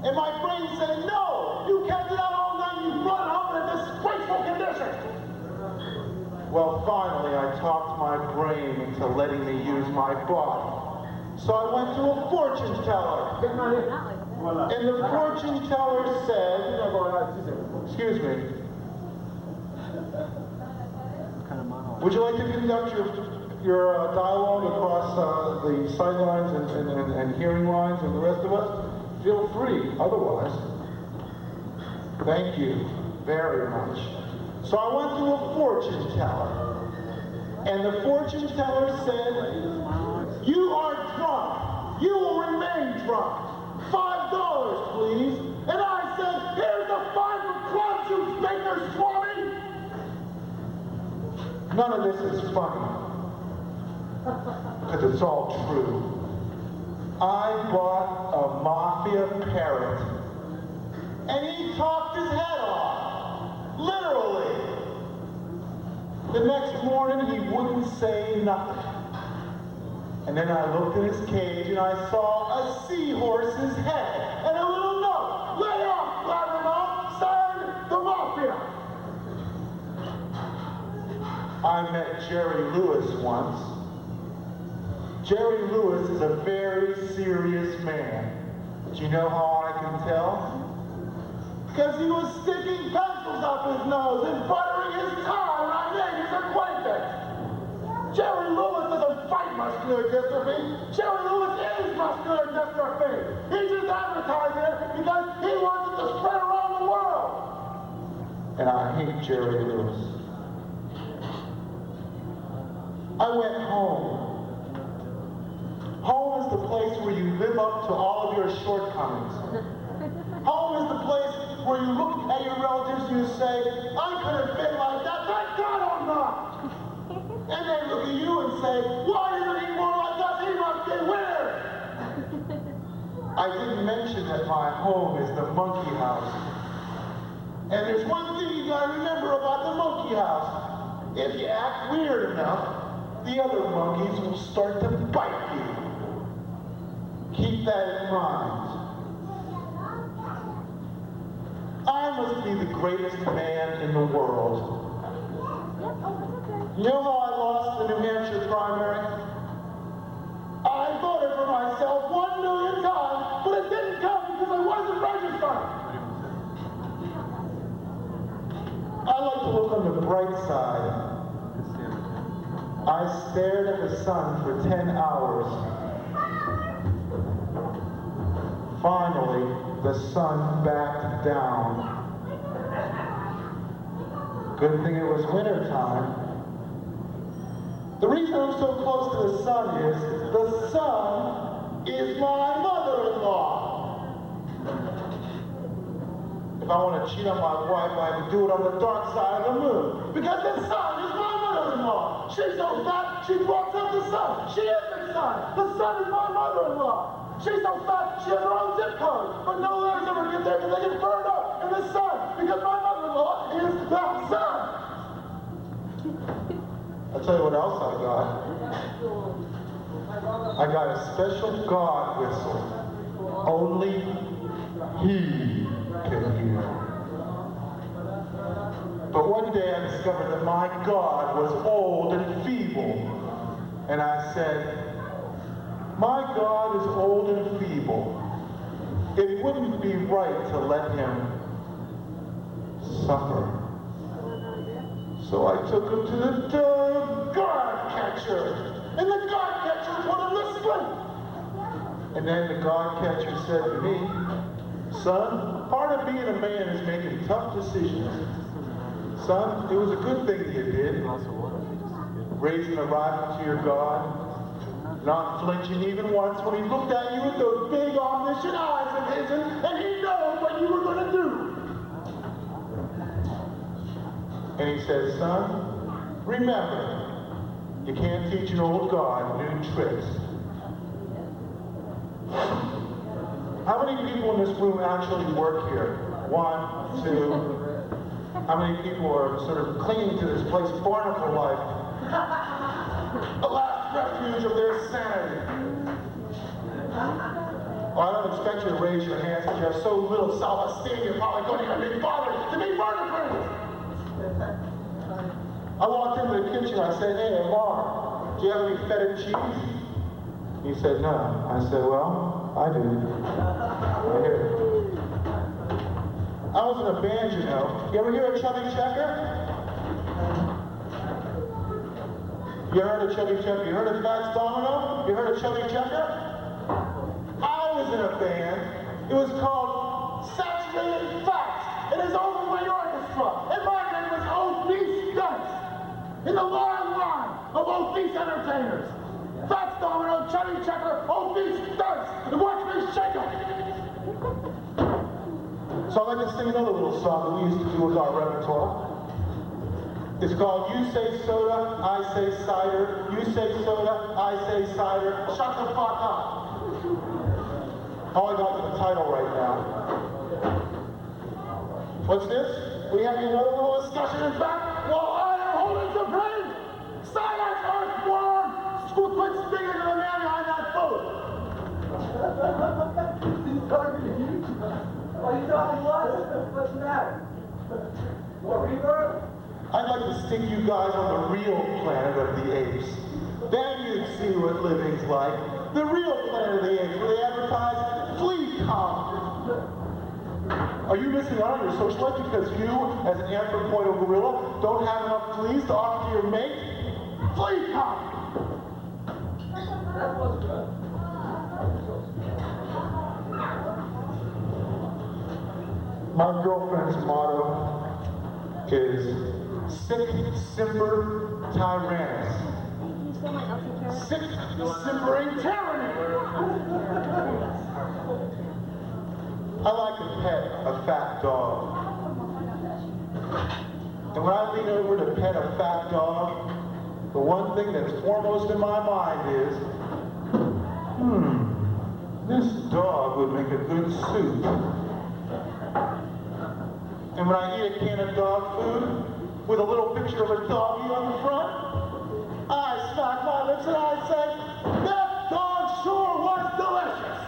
F: And my brain said, no, you kept it out all night, you brought it home in a disgraceful condition. Well, finally, I talked my brain into letting me use my body. So I went to a fortune teller. And the fortune teller said, excuse me, would you like to conduct your dialogue across the sidelines and hearing lines and the rest of us? Feel free, otherwise. Thank you very much. So I went to a fortune teller, and the fortune teller said, you are drunk. You will remain drunk. $5, please. And I said, here's the 5 for clubs, you Baker Swami. None of this is funny, because it's all true. I bought a mafia parrot, and he talked his head off, literally. The next morning, he wouldn't say nothing. And then I looked in his cage, and I saw a seahorse's head, and a little note, lay off, Blabbermouth, signed the mafia. I met Jerry Lewis once. Jerry Lewis is a very serious man. Do you know how I can tell? Because he was sticking pencils up his nose and buttering his tongue when I made his acquaintance. Jerry Lewis doesn't fight muscular dystrophy. Jerry Lewis is muscular dystrophy. He just advertised it because he wants it to spread around the world. And I hate Jerry Lewis. I went home. Home is the place where you live up to all of your shortcomings. Home is the place where you look at your relatives and you say, I could have been like that, thank God I'm not. And they look at you and say, why isn't he more like us? He must be weird. I didn't mention that my home is the monkey house. And there's one thing you gotta remember about the monkey house. If you act weird enough, the other monkeys will start to bite you. Keep that in mind. I must be the greatest man in the world. You know how I lost the New Hampshire primary? I voted for myself 1 million times, but it didn't count because I wasn't registered. I like to look on the bright side. I stared at the sun for 10 hours. Finally, the sun backed down. Good thing it was winter time. The reason I'm so close to the sun is my mother-in-law. If I want to cheat on my wife, I have to do it on the dark side of the moon. Because the sun is my mother-in-law. She's so fat, she blocks up the sun. She is the sun. The sun is my mother-in-law. She's so fat, she has her own zip code. But no letters ever get there because they get burned up in the sun. Because my mother-in-law is the sun. I'll tell you what else I got. I got a special God whistle. Only He can hear. But one day I discovered that my God was old and feeble. And I said, my God is old and feeble. It wouldn't be right to let him suffer. So I took him to the God catcher. And the God catcher put him to sleep. And then the God catcher said to me, son, part of being a man is making tough decisions. Son, it was a good thing you did. Raising a rival to your God. Not flinching even once when he looked at you with those big omniscient eyes of his and he knows what you were going to do.
A: And he says, son, remember, you can't teach an old god new tricks. How many people in this room actually work here? 1, 2. How many people are sort of clinging to this place, barnacle life? The last refuge of their sanity. Well, I don't expect you to raise your hands because you have so little self-esteem, you're probably going to be bothered to be murdered. I walked into the kitchen, I said, hey, Mark, do you have any feta cheese? He said, no. I said, well, I do. Right here. I was in a band, you know. You ever hear of Chubby Checker? You heard of Chubby Checker? You heard of Fats Domino? You heard of Chubby Checker? I was in a band. It was called Saturated Facts. It is overweight orchestra. And my name was Obese Stunts. In the long line of obese entertainers. Fats Domino, Chubby Checker, Obese Stunts. And watch me shake them. So I'd like to sing another little song that we used to do with our repertoire. It's called You Say Soda, I Say Cider. You say soda, I say cider. Shut the fuck up. All I got is the title right now. What's this? We having another little discussion in fact? While I am holding supreme! Silence, earthworm! Quit speaking to the man behind that food!
C: He's talking to you? Oh, you talking to us? What's the matter? More reverb?
A: I'd like to stick you guys on the real planet of the apes. Then you'd see what living's like. The real planet of the apes, where they advertise flea colonies. Are you missing out on your social life because you, as an anthropoidal gorilla, don't have enough fleas to offer to your mate? Flea colonies!
C: That was good.
A: My girlfriend's motto is Sic Semper Tyrannis. Sic Simpering Tyranny! I like to pet a fat dog. And when I lean over to pet a fat dog, the one thing that's foremost in my mind is, this dog would make a good soup. And when I eat a can of dog food with a little picture of a doggy on the front, I smack my lips and I say, that dog sure was delicious.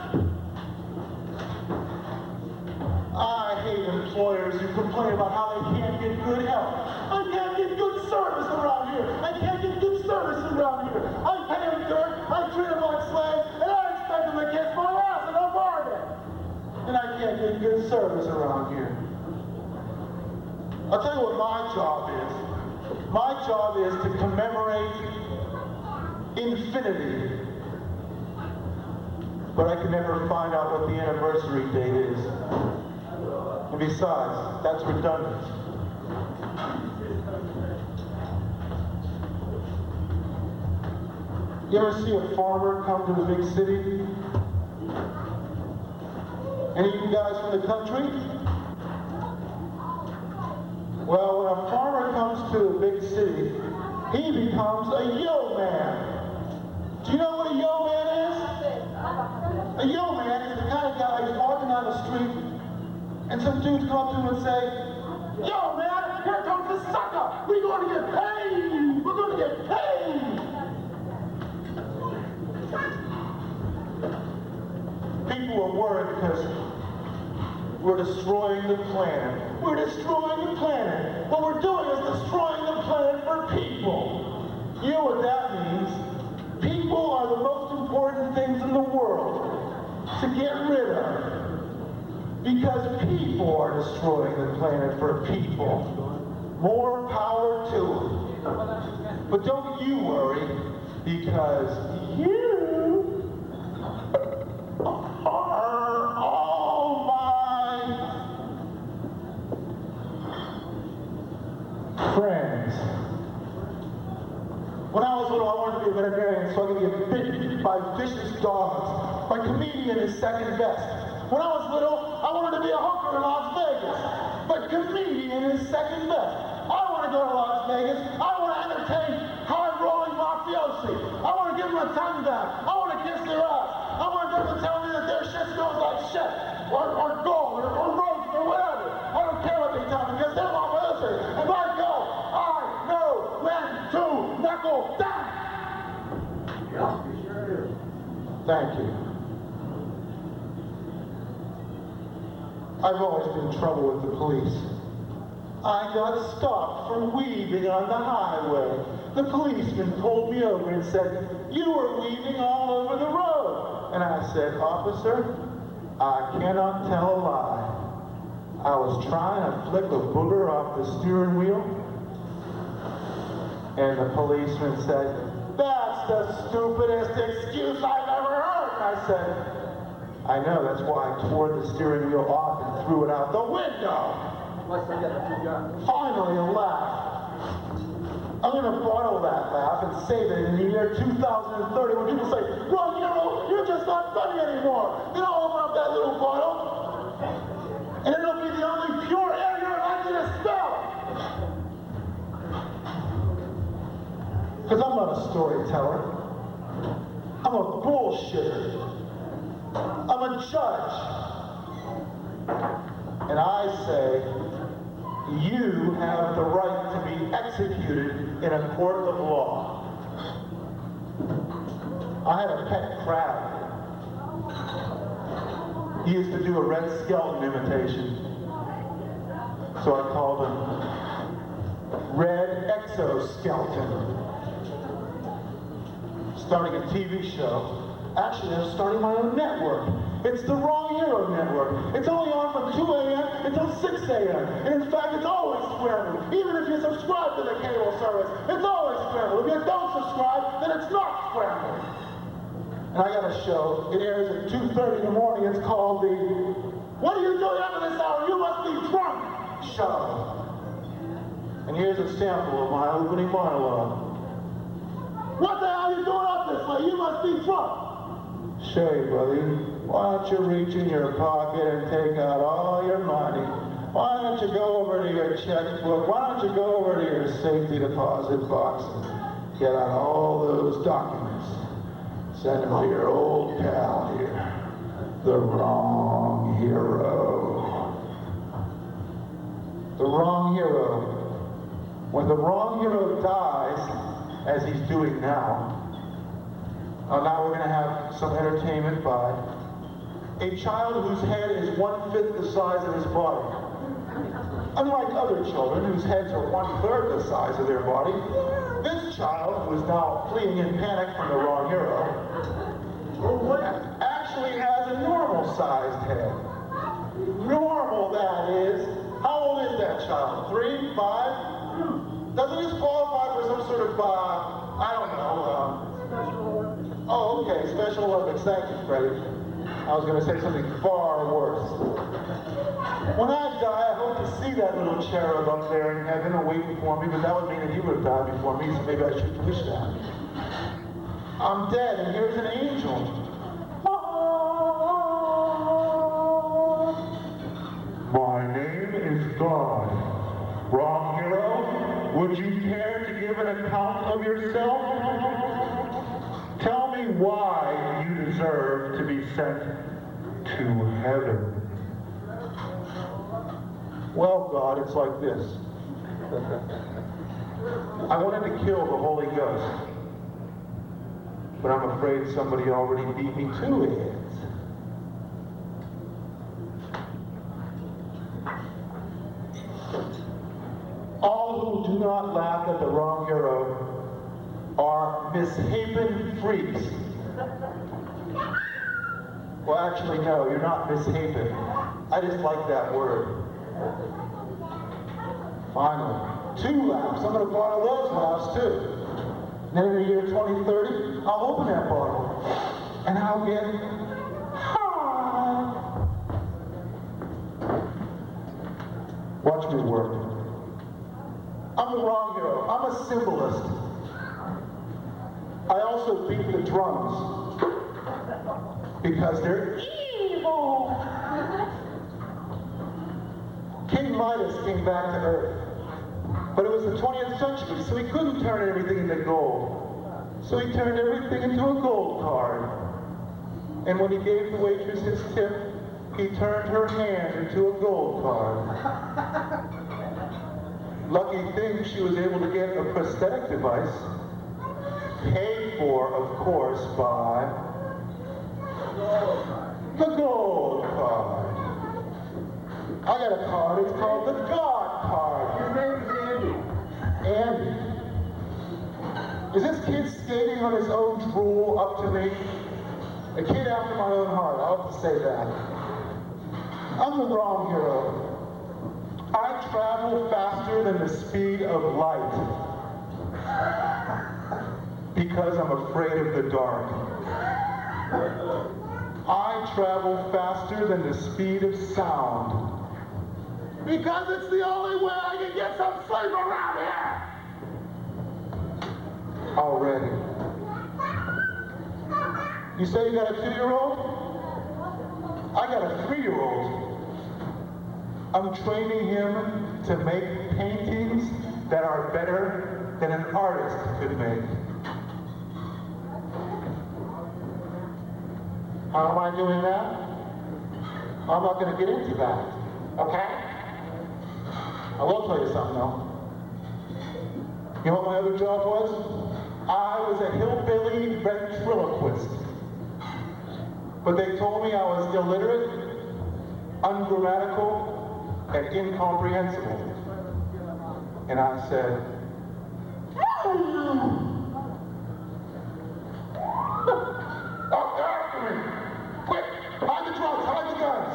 A: I hate employers who complain about how they can't get good help. I can't get good service around here. I can't get good service around here. I pay them dirt, I treat them like slaves, and I expect them to kiss my ass in a bargain. And I can't get good service around here. I'll tell you what my job is. My job is to commemorate infinity. But I can never find out what the anniversary date is. And besides, that's redundant. You ever see a farmer come to the big city? Any of you guys from the country? Well, when a farmer comes to a big city, he becomes a yo-man. Do you know what a yo-man is? A yo-man is the kind of guy who's walking down the street and some dudes come up to him and say, yo, man, here comes the sucker. We're going to get paid. We're going to get paid. People are worried because we're destroying the planet. We're destroying the planet. What we're doing is destroying the planet for people. You know what that means? People are the most important things in the world to get rid of. Because people are destroying the planet for people. More power to them. But don't you worry, because you are all my friends. When I was little, I wanted to be a veterinarian so I could be bitten by vicious dogs. My comedian is second best. When I was little, I wanted to be a hooker in Las Vegas. But comedian is second best. I want to to go to Las Vegas. I want to entertain high-rolling mafiosi. I want to give them a tongue back. I want to kiss their ass. I want them to tell me that their shit smells like shit, or gold, or roses, or whatever. I don't care what they tell me, because they're mafiosi. And by God, I know when to knuckle down.
E: Yeah, you sure do.
A: Thank you. I've always been in trouble with the police. I got stopped for weaving on the highway. The policeman pulled me over and said, "You were weaving all over the road." And I said, "Officer, I cannot tell a lie. I was trying to flick a booger off the steering wheel." And the policeman said, "That's the stupidest excuse I've ever heard." And I said, "I know, that's why I tore the steering wheel off and threw it out the window." Finally, a laugh. I'm going to borrow that laugh and save it in the year 2030 when people say, "Ron, you're just not funny anymore." Then I'll open up that little bottle, and it'll be the only pure air you're likely to smell. Because I'm not a storyteller. I'm a bullshitter. I'm a judge. And I say, you have the right to be executed in a court of law. I had a pet crab. He used to do a Red Skelton imitation. So I called him Red Exoskeleton. Starting a TV show. Actually, I'm starting my own network. It's the Wrong Hero Network. It's only on from 2 a.m. until 6 a.m. And in fact, it's always scrambled. Even if you subscribe to the cable service, it's always scrambled. If you don't subscribe, then it's not scrambled. And I got a show. It airs at 2:30 in the morning. It's called the "What are you doing after this hour? You must be drunk" show. And here's a sample of my opening monologue. "What the hell are you doing up this way? You must be drunk." "Shay, buddy, why don't you reach in your pocket and take out all your money? Why don't you go over to your checkbook? Why don't you go over to your safety deposit box and get out all those documents? Send them to your old pal here, the Wrong Hero." The Wrong Hero. When the Wrong Hero dies, as he's doing now, now we're going to have some entertainment by a child whose head is 1/5 the size of his body. Unlike other children whose heads are 1/3 the size of their body, this child, who is now fleeing in panic from the Wrong Hero, actually has a normal-sized head. Normal, that is. How old is that child? 3, 5? Doesn't this qualify for some sort of, I don't know, oh, okay, Special Olympics. Thank you, Freddie. I was going to say something far worse. When I die, I hope to see that little cherub up there in heaven waiting for me, but that would mean that he would have died before me, so maybe I should wish that. I'm dead, and here's an angel. My name is God. Wrong Hero, would you care to give an account of yourself? Tell me why you deserve to be sent to heaven. Well, God, it's like this. I wanted to kill the Holy Ghost, but I'm afraid somebody already beat me to it. All who do not laugh at the Wrong Hero are misshapen freaks. Well, actually, no, you're not misshapen. I just like that word. Finally, 2 laughs. I'm going to borrow those laughs, too. Then in the year 2030, I'll open that bottle, and I'll get high. Watch me work. I'm the Wrong Hero. I'm a symbolist. I also beat the drums because they're evil. King Midas came back to Earth. But it was the 20th century, so he couldn't turn everything into gold. So he turned everything into a gold card. And when he gave the waitress his tip, he turned her hand into a gold card. Lucky thing she was able to get a prosthetic device, paid for, of course, by the gold card. I got a card, it's called the God card. His name is Andy. Andy. Is this kid skating on his own drool up to me? A kid after my own heart, I'll have to say that. I'm the wrong hero. I travel faster than the speed of light because I'm afraid of the dark. I travel faster than the speed of sound because it's the only way I can get some sleep around here. Already. You say you got a 2-year-old? I got a 3-year-old. I'm training him to make paintings that are better than an artist could make. How am I doing that? I'm not going to get into that, okay? I will tell you something though. You know what my other job was? I was a hillbilly ventriloquist. But they told me I was illiterate, ungrammatical, and incomprehensible. And I said, "Oh, they're after me! Quick, hide the drugs, hide the guns!"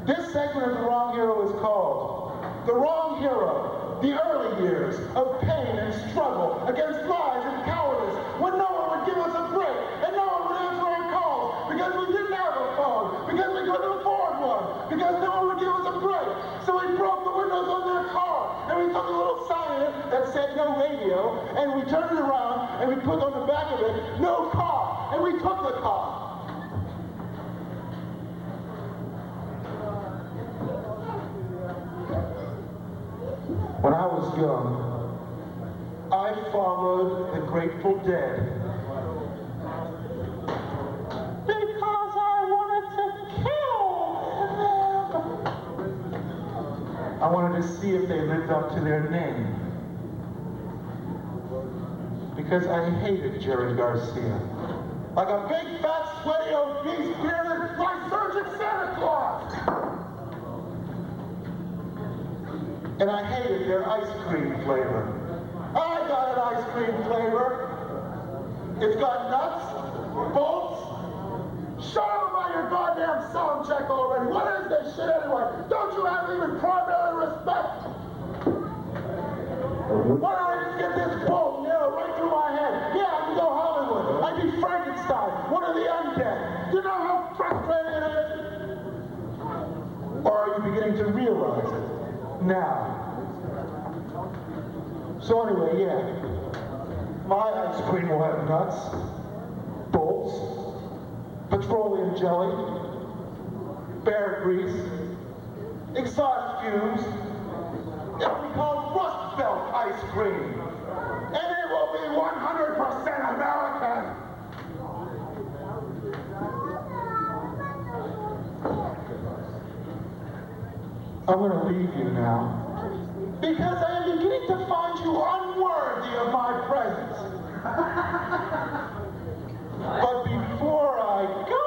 A: This segment of The Wrong Hero is called The Wrong Hero, the early years of pain and struggle against lies and cowardice when no one would give us a break and no one would answer our calls because we didn't have a phone, because we couldn't afford one, because no one would give us a break. So we broke the windows on their car and we took a little sign that said no radio and we turned it around and we put on the back of it, no car, and we took the car. When I was young, I followed the Grateful Dead because I wanted to kill them. I wanted to see if they lived up to their name. Because I hated Jerry Garcia. Like a big, fat, sweaty, obese, bearded, lysergic Santa Claus. And I hated their ice cream flavor. I got an ice cream flavor. It's got nuts, bolts. Shut up about your goddamn sound check already. What is this shit anyway? Don't you have even primary respect? Why don't I just get this bolt nailed right through my head? Yeah, I can go Hollywood. I'd be Frankenstein, one of the undead. Do you know how frustrating it is? Or are you beginning to realize it? Now. So anyway, yeah, my ice cream will have nuts, bolts, petroleum jelly, bear grease, exhaust fumes. It'll be called Rust Belt ice cream, and it will be 100% American. I'm going to leave you now. Because I am beginning to find you unworthy of my presence. But before I go,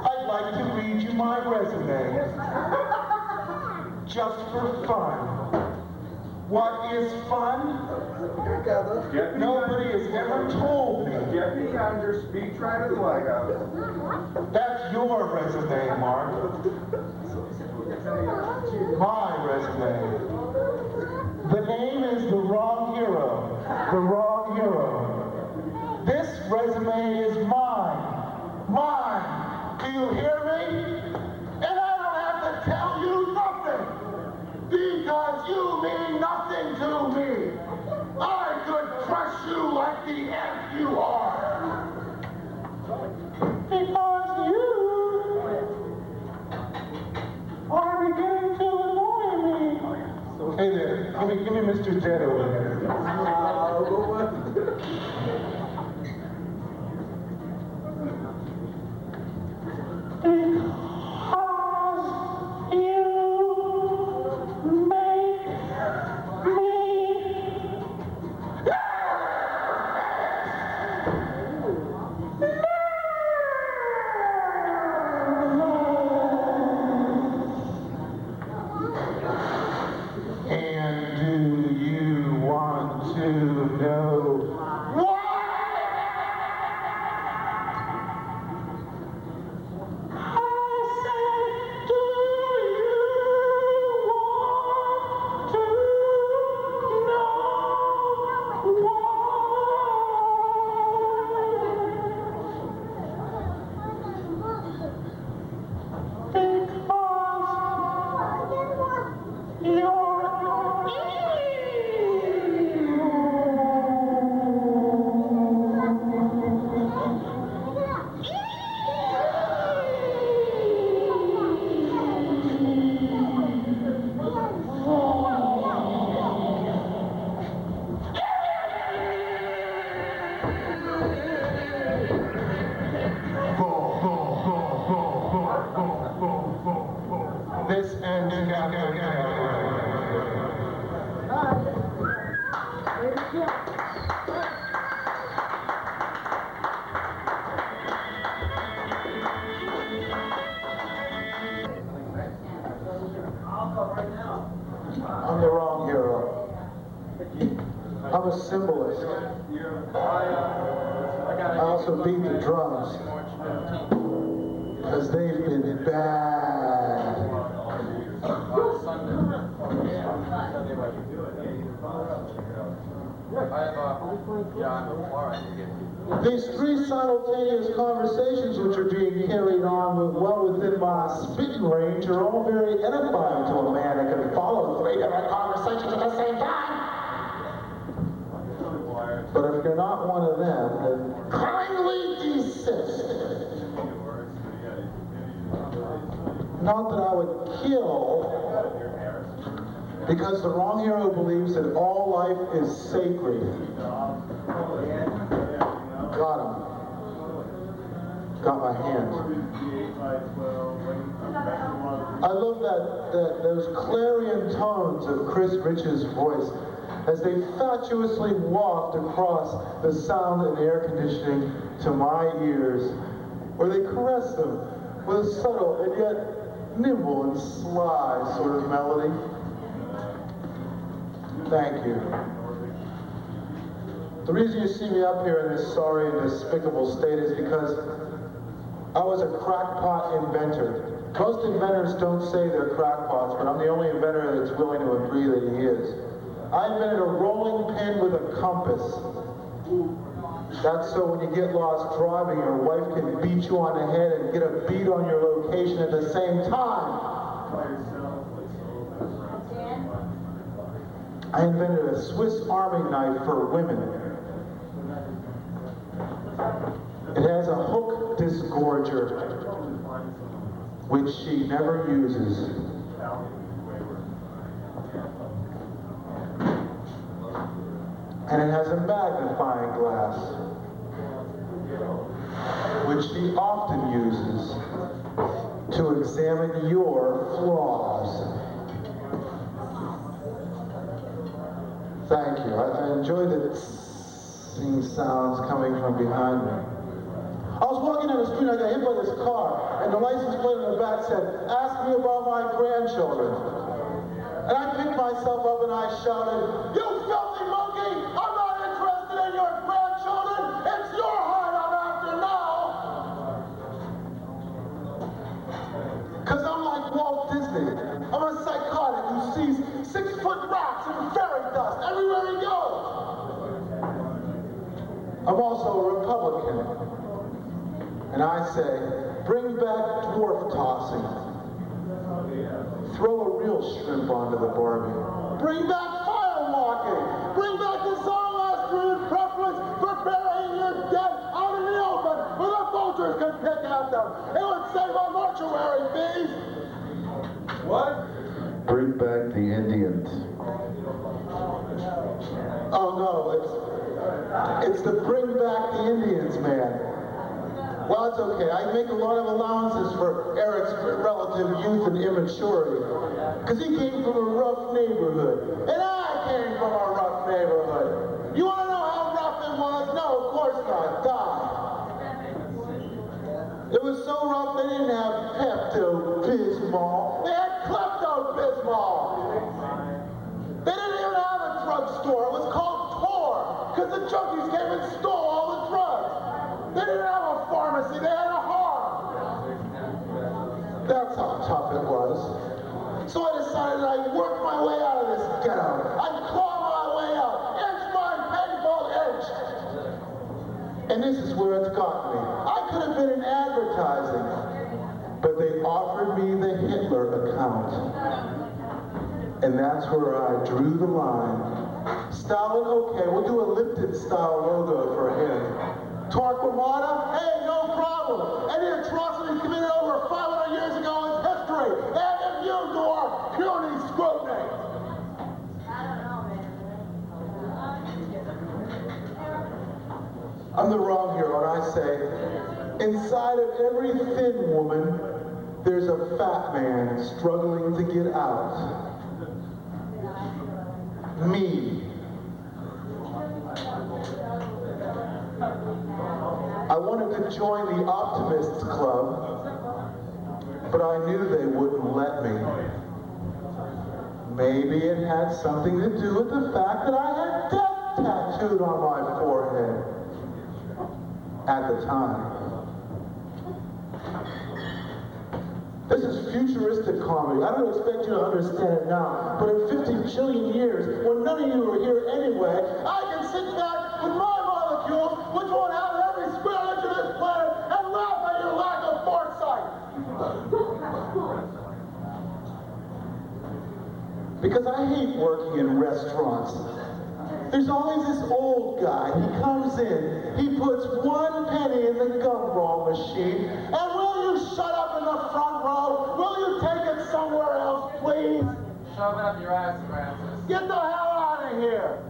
A: I'd like to read you my resume. Just for fun. What is fun? Nobody has ever told me.
E: Get me on your speed trying to leg out.
A: That's your resume, Mark. My resume. The name is The Wrong Hero. The Wrong Hero. This resume is mine. Mine. Do you hear me? And I don't have to tell you nothing. Because you mean nothing to me. I could crush you like the ant you are. Because you are beginning to annoy me.
F: Mr. Dead over there. This ends I'm the wrong hero. I'm a symbolist. I also beat the drums. Because they've been bad. These three simultaneous conversations which are being carried on well within my speaking range are all very edifying to a man that can follow three different conversations at the same time. But if you're not one of them, then kindly desist. Not that I would kill, because the wrong hero believes that all life is sacred. Got him. Got my hand. I love those clarion tones of Chris Rich's voice as they fatuously waft across the sound and air conditioning to my ears, or they caress them with a subtle and yet nimble and sly sort of melody. Thank you. The reason you see me up here in this sorry and despicable state is because I was a crackpot inventor. Most inventors don't say they're crackpots, but I'm the only inventor that's willing to agree that he is. I invented a rolling pin with a compass. That's so when you get lost driving, your wife can beat you on the head and get a beat on your location at the same time. I invented a Swiss Army knife for women. It has a hook disgorger, which she never uses. And it has a magnifying glass, which she often uses to examine your flaws. Thank you. I enjoy the singing sounds coming from behind me. I was walking down the street and I got hit by this car, and the license plate on the back said, "Ask me about my grandchildren." And I picked myself up and I shouted, "You filthy monkey! I'm not interested in your grandchildren! It's your heart I'm after now!" Because I'm like Walt Disney. I'm a psychotic who sees 6-foot rats and fairy dust everywhere he goes. I'm also a Republican. And I say, bring back dwarf tossing. Throw a real shrimp onto the Barbie. Bring back fire walking. Bring back the Zoroastrian preference for burying your dead out in the open where the vultures can pick at them. It would save our mortuary fees. What?
H: Bring back the Indians.
A: Oh no, it's the bring back the Indians, man. Well, it's okay. I make a lot of allowances for Eric's relative youth and immaturity. Because he came from a rough neighborhood. And I came from a rough neighborhood. You want to know how rough it was? No, of course not. Die. It was so rough they didn't have Pepto-Bismol. They had Klepto-Bismol. They didn't even have a drugstore. It was called Tor. Because the junkies came and stole all the drugs. They didn't have a pharmacy, they had a harm. That's how tough it was. So I decided I'd work my way out of this ghetto. I'd claw my way out, inch by painful inch. And this is where it's got me. I could have been in advertising, but they offered me the Hitler account. And that's where I drew the line. Stalin, okay, we'll do a Lipton-style logo for him. Torquemada, hey, no problem. Any atrocities committed over 500 years ago is history. And immune to our puny scrutiny. I'm the wrong hero, and I say, inside of every thin woman, there's a fat man struggling to get out. Me. I wanted to join the Optimists Club, but I knew they wouldn't let me. Maybe it had something to do with the fact that I had death tattooed on my forehead at the time. This is futuristic comedy. I don't expect you to understand it now, but in 50 trillion years, when none of you are here anyway, I can sit back with my molecules, which won't have every square inch of this planet, and laugh at your lack of foresight. Because I hate working in restaurants. There's always this old guy. He comes in, he puts 1 penny in the gumball machine, and will you shut up in the front row? Will you take it somewhere else, please?
D: Shove it up your ass, Francis.
A: Get the hell out of here!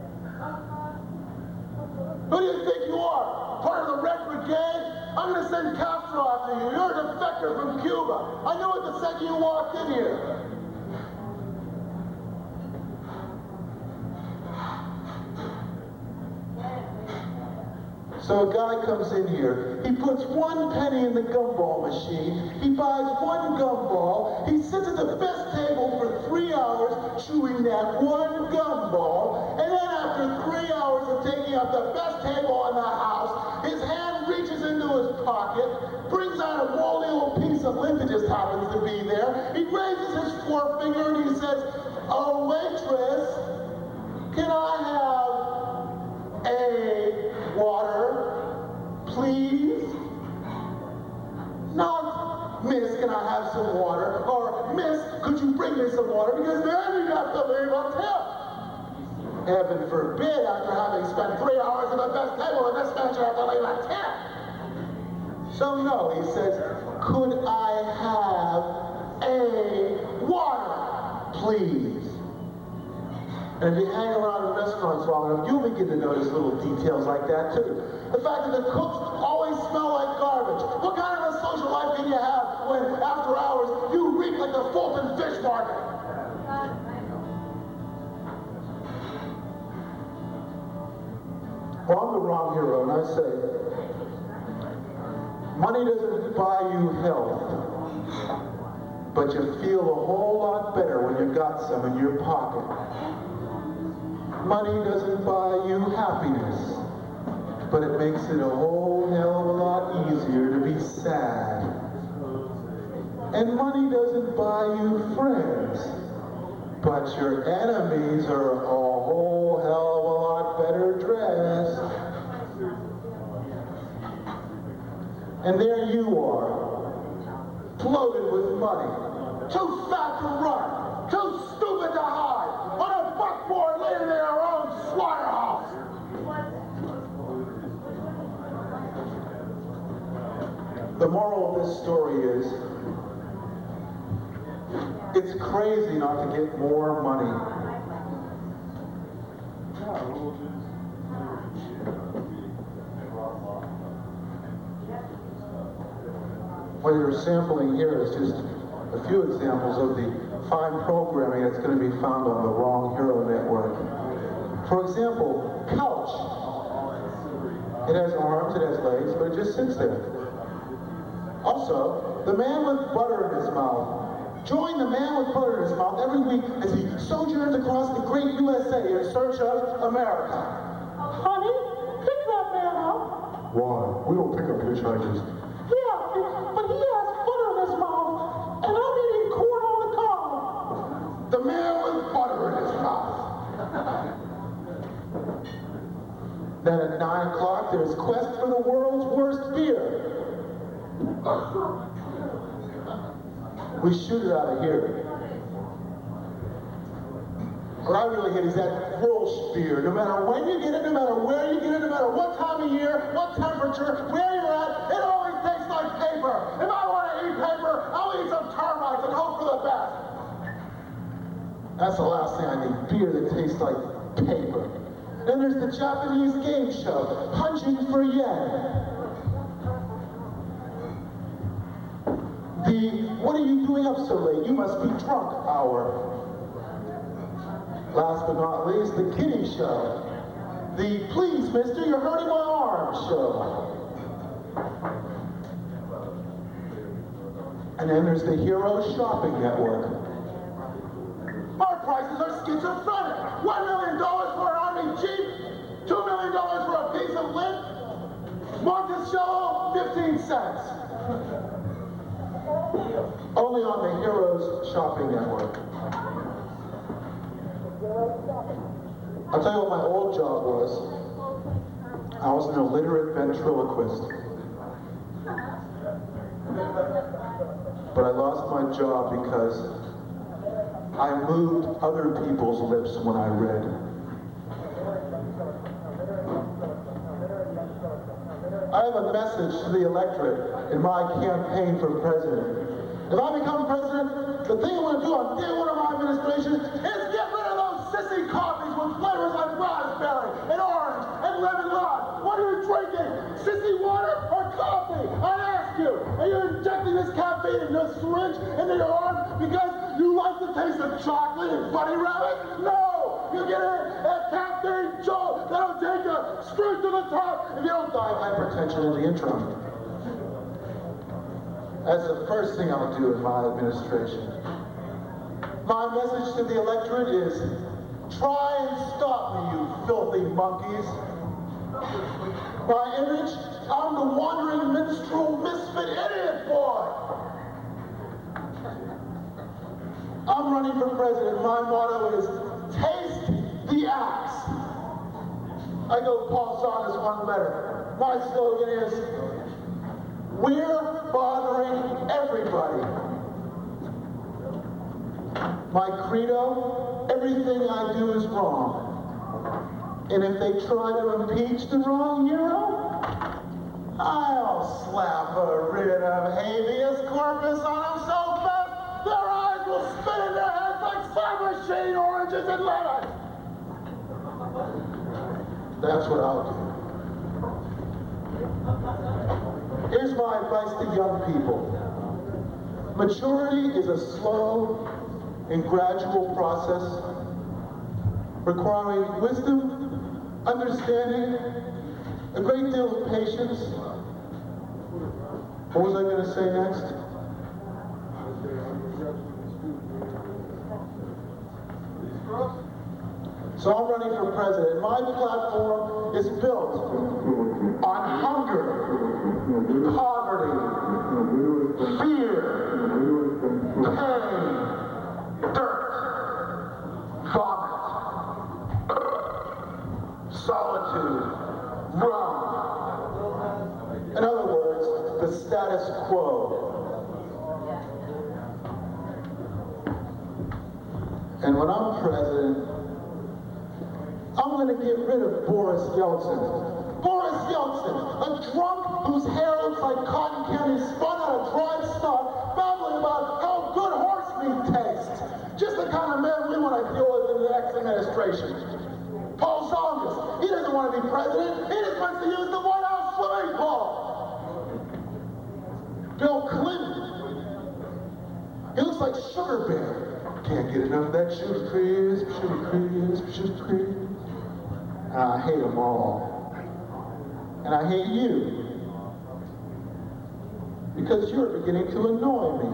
A: Who do you think you are? Part of the Red Brigade? I'm gonna send Castro after you. You're a defector from Cuba. I knew it the second you walked in here. So a guy comes in here, he puts 1 penny in the gumball machine, he buys 1 gumball, he sits at the best table for 3 hours chewing that 1 gumball, and then after 3 hours of taking up the best table in the house, his hand reaches into his pocket, brings out a moldy little piece of lint that just happens to be there, he raises his forefinger and he says, "Oh, waitress, can I have a water, please?" Not, "Miss, can I have some water?" Or, "Miss, could you bring me some water?" Because then you have to leave a tip. Heaven forbid, after having spent 3 hours at the best table in this man, you have to leave a tip. So no, he says, "Could I have a water, please?" And if you hang around in restaurants long enough, you'll begin to notice little details like that too. The fact that the cooks always smell like garbage. What kind of a social life can you have when, after hours, you reek like the Fulton Fish Market? Well, I'm the wrong hero, and I say, money doesn't buy you health, but you feel a whole lot better when you've got some in your pocket. Money doesn't buy you happiness, but it makes it a whole hell of a lot easier to be sad. And money doesn't buy you friends, but your enemies are a whole hell of a lot better dressed. And there you are, bloated with money, too fat to run, too stupid to hide, on a buckboard leading to your own slaughterhouse. The moral of this story is, it's crazy not to get more money. What you're sampling here is just a few examples of the fine programming that's going to be found on the Wrong Hero Network. For example, couch. It has arms, it has legs, but it just sits there. Also, the man with butter in his mouth. Join the man with butter in his mouth every week as he sojourns across the great USA in search of America.
I: Honey, pick that man up.
F: Why? We don't pick up hitchhikers.
I: Yeah, but he has butter in his mouth, and I'm eating corn on the cob.
A: The man with butter in his mouth. Then at 9 o'clock, there's Quest for the World's Worst Beer. We shoot it out of here. What I really hate is that Welsh beer. No matter when you get it, no matter where you get it, no matter what time of year, what temperature, where you're at, it always tastes like paper. If I want to eat paper, I'll eat some termites and hope for the best. That's the last thing I need, beer that tastes like paper. Then there's the Japanese game show, Punching for Yen. The what are you doing up so late? You must be drunk hour. Last but not least, the kiddie show. The please mister, you're hurting my arm show. And then there's the Hero Shopping Network. Our prices are schizophrenic. $1 million for an army jeep, $2 million for a piece of lint, Monticello, 15 cents. Only on the Heroes Shopping Network. I'll tell you what my old job was. I was an illiterate ventriloquist. But I lost my job because I moved other people's lips when I read. I have a message to the electorate in my campaign for president. If I become president, the thing I want to do on day one of my administration is get rid of those sissy coffees with flavors like raspberry and orange and lemon lime. What are you drinking? Sissy water or coffee? I ask you. Are you injecting this caffeine in a syringe into your arm because you like the taste of chocolate and bunny rabbit? No! You get it at Caffeine Joe. That'll take you straight to the top if you don't die of hypertension in the interim. That's the first thing I'll do in my administration. My message to the electorate is, try and stop me, you filthy monkeys. My image, I'm the wandering minstrel misfit idiot boy. I'm running for president. My motto is, taste the axe. I go Paul Saunders one letter. My slogan is, we're bothering everybody. My credo, everything I do is wrong. And if they try to impeach the wrong hero, I'll slap a writ of habeas corpus on them so fast their eyes will spin in their heads like Cyber Shade oranges and lemons. That's what I'll do. Here's my advice to young people. Maturity is a slow and gradual process requiring wisdom, understanding, a great deal of patience. What was I going to say next? So I'm running for president. My platform is built on hunger, poverty, fear, pain, dirt, vomit, solitude, rum. In other words, the status quo. And when I'm president, I'm going to get rid of Boris Yeltsin. Boris Yeltsin, a drunk whose hair looks like cotton candy spun out of dried stock, babbling about how good horse meat tastes. Just the kind of man we want to deal with in the next administration. Paul Saunders,
F: president, he just wants to use the White House swimming pool. Bill Clinton, he looks like Sugar Bear. Can't get enough of that sugar crisp, sugar crisp, sugar crisp. And I hate them all. And I hate you. Because you're beginning to annoy me.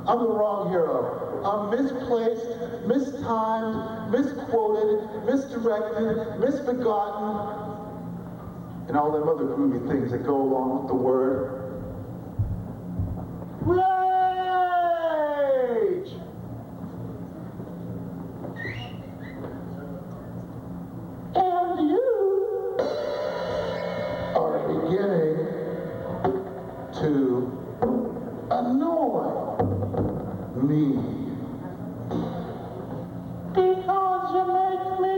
F: I'm the wrong hero. I'm misplaced, mistimed, misquoted, misdirected, misbegotten, and all them other groovy things that go along with the word. Rage! And you are beginning to annoy me. Because you make me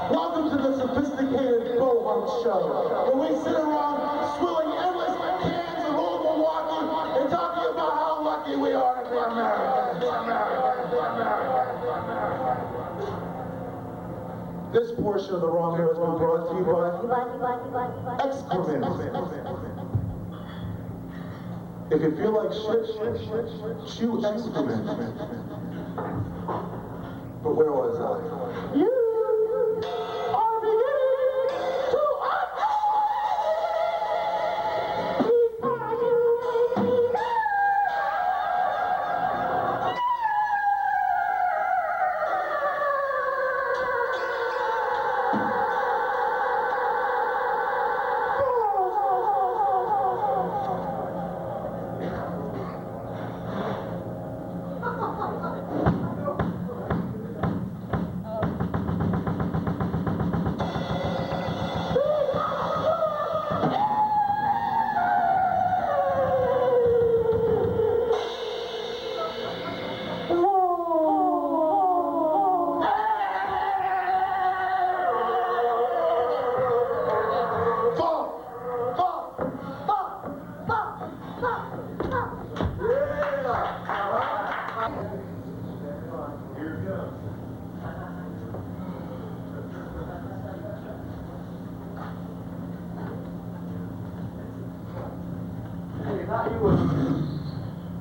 F: Welcome to the sophisticated Bohunk Show, where we sit around swilling endless cans of old Milwaukee and talking about how lucky we are to be Americans. This portion of the Wrong Hero has been brought to you by excrement. If you feel like shit, chew excrement. But where was I? You are beginning to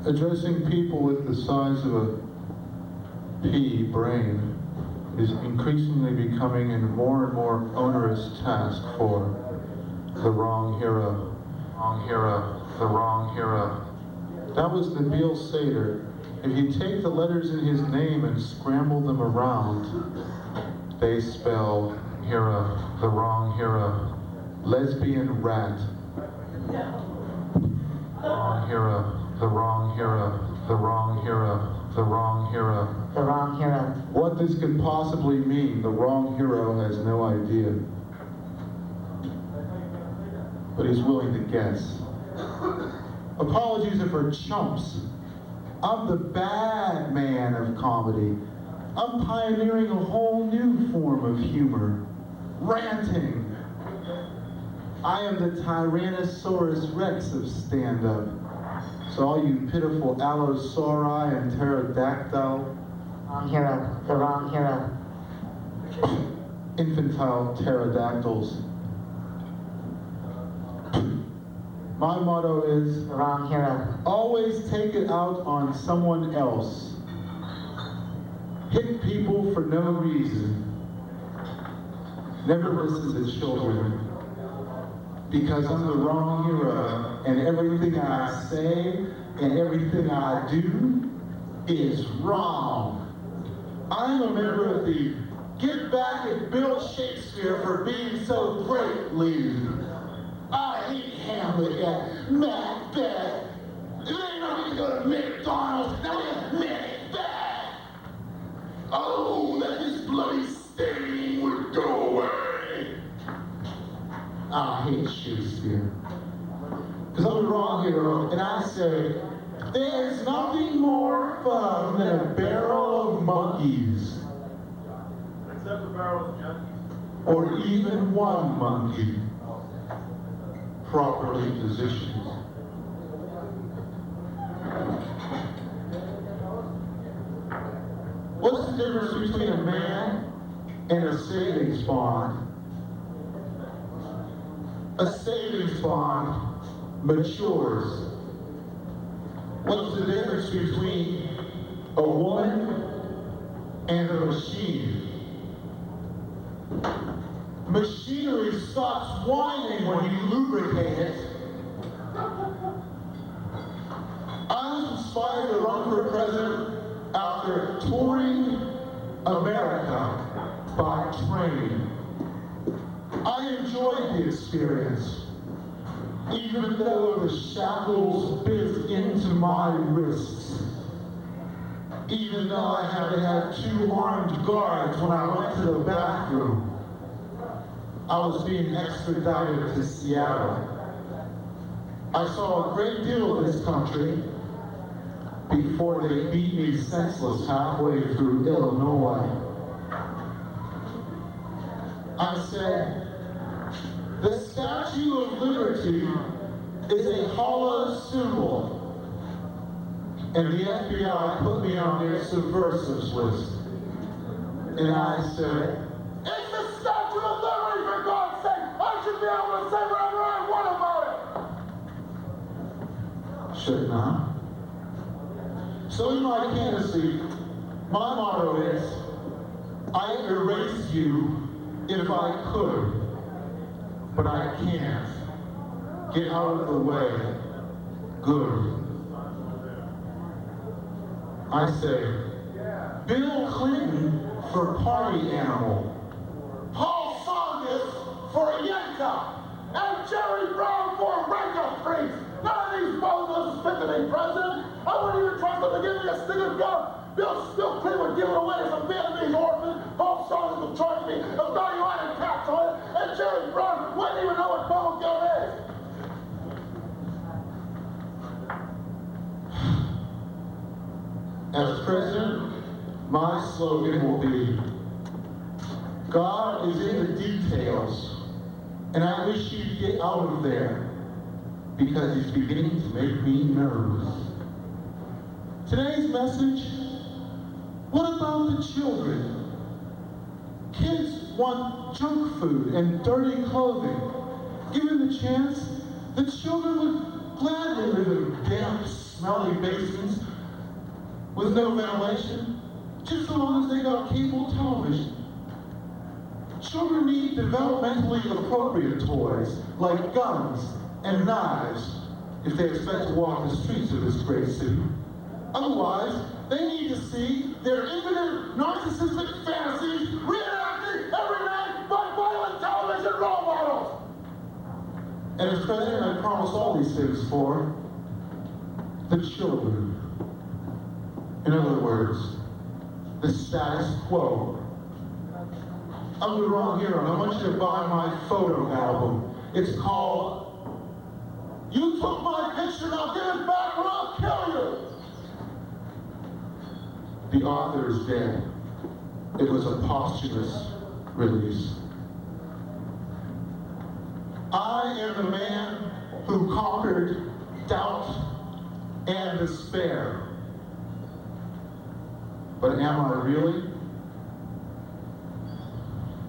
F: Addressing people with the size of a pea brain is increasingly becoming a more and more onerous task for the wrong hero. Wrong hero, the wrong hero. That was the Beale Seder. If you take the letters in his name and scramble them around, they spell hero, the wrong hero. Lesbian rat. Wrong hero. The wrong hero, the wrong hero, the wrong hero.
G: The wrong hero.
F: What this could possibly mean, the wrong hero has no idea. But he's willing to guess. Apologies are for chumps. I'm the bad man of comedy. I'm pioneering a whole new form of humor. Ranting. I am the Tyrannosaurus Rex of stand-up. So all you pitiful allosauri and pterodactyl.
G: Wrong hero. The wrong hero.
F: Infantile pterodactyls. My motto is,
G: The wrong hero.
F: always take it out on someone else. Hit people for no reason. Never listen to children. Because I'm the wrong hero, and everything I say and everything I do is wrong. I'm a member of the Get Back at Bill Shakespeare for Being So Great League. I hate Hamlet and Macbeth. It ain't no need to go to McDonald's. Now we have Macbeth. Oh, that his bloody stain would go away. I hate Shakespeare. Because I'm the wrong hero, and I say, there's nothing more fun than a barrel of monkeys.
A: Except a barrel of junkies.
F: Or even one monkey, properly positioned. What's the difference between a man and a savings bond? A savings bond matures. What's the difference between a woman and a machine? Machinery stops whining when you lubricate it. I was inspired to run for president after touring America by train. I enjoyed the experience, even though the shackles bit into my wrists. Even though I had to have 2 armed guards when I went to the bathroom. I was being extradited to Seattle. I saw a great deal of this country before they beat me senseless halfway through Illinois. I said, the Statue of Liberty is a hollow symbol, and the FBI put me on their subversives list. And I said, it's the Statue of Liberty, for God's sake! I should be able to say whatever I want about it! Should not. So in my candidacy, my motto is, I'd erase you if I could, but I can't. Get out of the way. Good. I say, Bill Clinton for party animal. Paul Songus for a Yanka. And Jerry Brown for a regular priest. None of these bozos is fit to be president. I wouldn't even trust them to give me a stick of gum. Bill Clinton would give it away to some Vietnamese orphan. Paul Songus would charge me a value-added tax on it. And Jerry Brown wouldn't even know what bubble gum is. As president, my slogan will be, God is in the details, and I wish you'd get out of there, because he's beginning to make me nervous. Today's message, what about the children? Kids want junk food and dirty clothing. Given the chance, the children would gladly live in damp, smelly basements with no ventilation, just so long as they got cable television. Children need developmentally appropriate toys, like guns and knives, if they expect to walk the streets of this great city. Otherwise, they need to see their infinite narcissistic fantasies reenacted every night by violent television role models. And as president, I promise all these things for the children. In other words, the status quo. I'm the wrong hero, and I want you to buy my photo album. It's called, You Took My Picture, Now Give It Back or I'll Kill You. The author is dead. It was a posthumous release. I am the man who conquered doubt and despair. But am I really?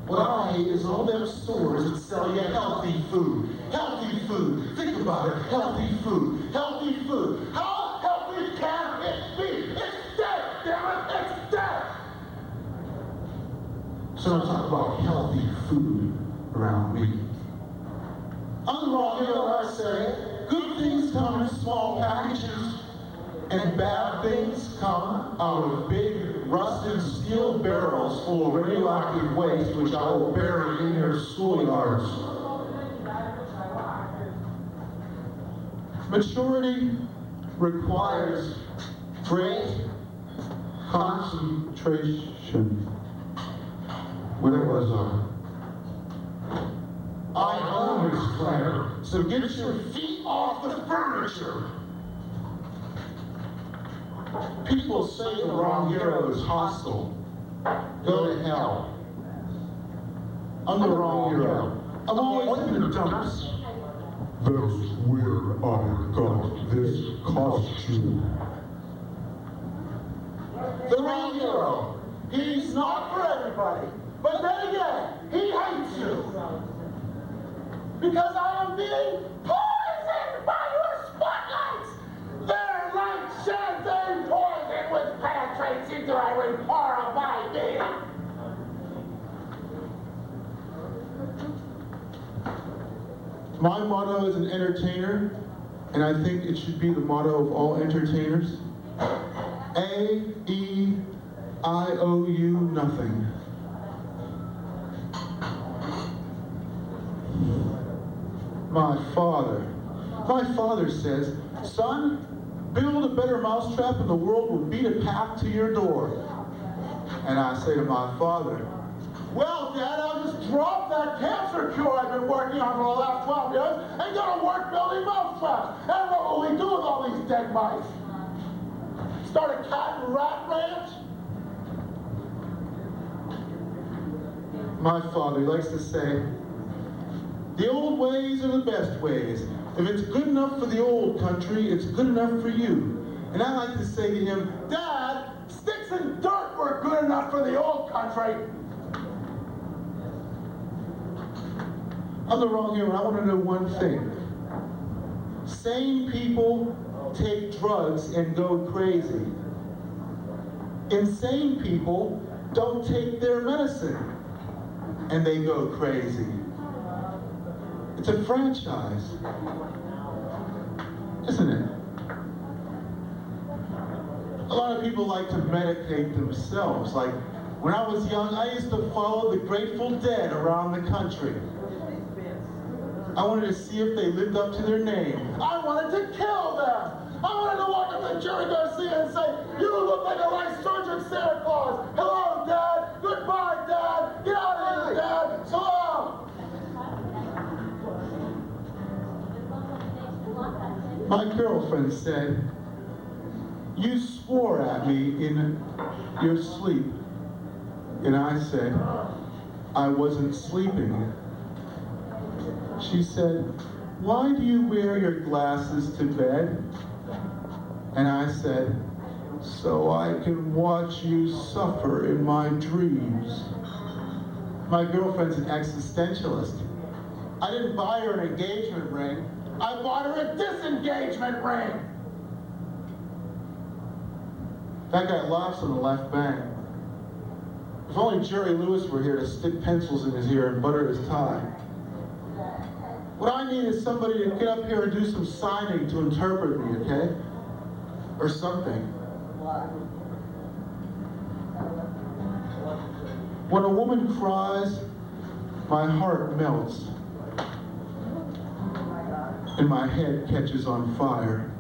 F: What I hate is all them stores that sell you healthy food. Healthy food. Think about it. Healthy food. Healthy food. How healthy can it be? It's dead, damn it. It's dead. So I'm talking about healthy food around me. I'm the wrong hero, I say. Good things come in small packages, and bad things come out of big rusted steel barrels full of radioactive waste, which I will bury in your schoolyards. Maturity requires great concentration Where was I own this planet, so get your feet off the furniture. People say the wrong hero is hostile. Go to hell. I'm the wrong hero. I'm always in the dumps. That's where I got this costume. The wrong hero. He's not for everybody. But then again, he hates you. Because I am being poisoned by your spotlights. They're like champagne poison which penetrates into every pore of my being. My motto as an entertainer, and I think it should be the motto of all entertainers, A.E. I owe you nothing. My father says, son, build a better mousetrap and the world will beat a path to your door. And I say to my father, well, Dad, I'll just drop that cancer cure I've been working on for the last 12 years and go to work building mousetraps. And what will we do with all these dead mice? Start a cat and rat ranch? My father likes to say, the old ways are the best ways. If it's good enough for the old country, it's good enough for you. And I like to say to him, Dad, sticks and dirt were good enough for the old country. I'm the wrong hero. I want to know one thing. Sane people take drugs and go crazy. Insane people don't take their medicine and they go crazy. It's a franchise, isn't it? A lot of people like to medicate themselves. Like, when I was young, I used to follow the Grateful Dead around the country. I wanted to see if they lived up to their name. I wanted to kill them. I wanted to walk up to Jerry Garcia and say, you look like a lysergic Santa Claus. Hello, Dad. Goodbye, Dad. Get out of here, Dad. So long. My girlfriend said, you swore at me in your sleep. And I said, I wasn't sleeping. She said, why do you wear your glasses to bed? And I said, so I can watch you suffer in my dreams. My girlfriend's an existentialist. I didn't buy her an engagement ring. I bought her a disengagement ring. That guy laughs on the left bank. If only Jerry Lewis were here to stick pencils in his ear and butter his tie. What I need is somebody to get up here and do some signing to interpret me, okay? Or something. When a woman cries, my heart melts. And my head catches on fire.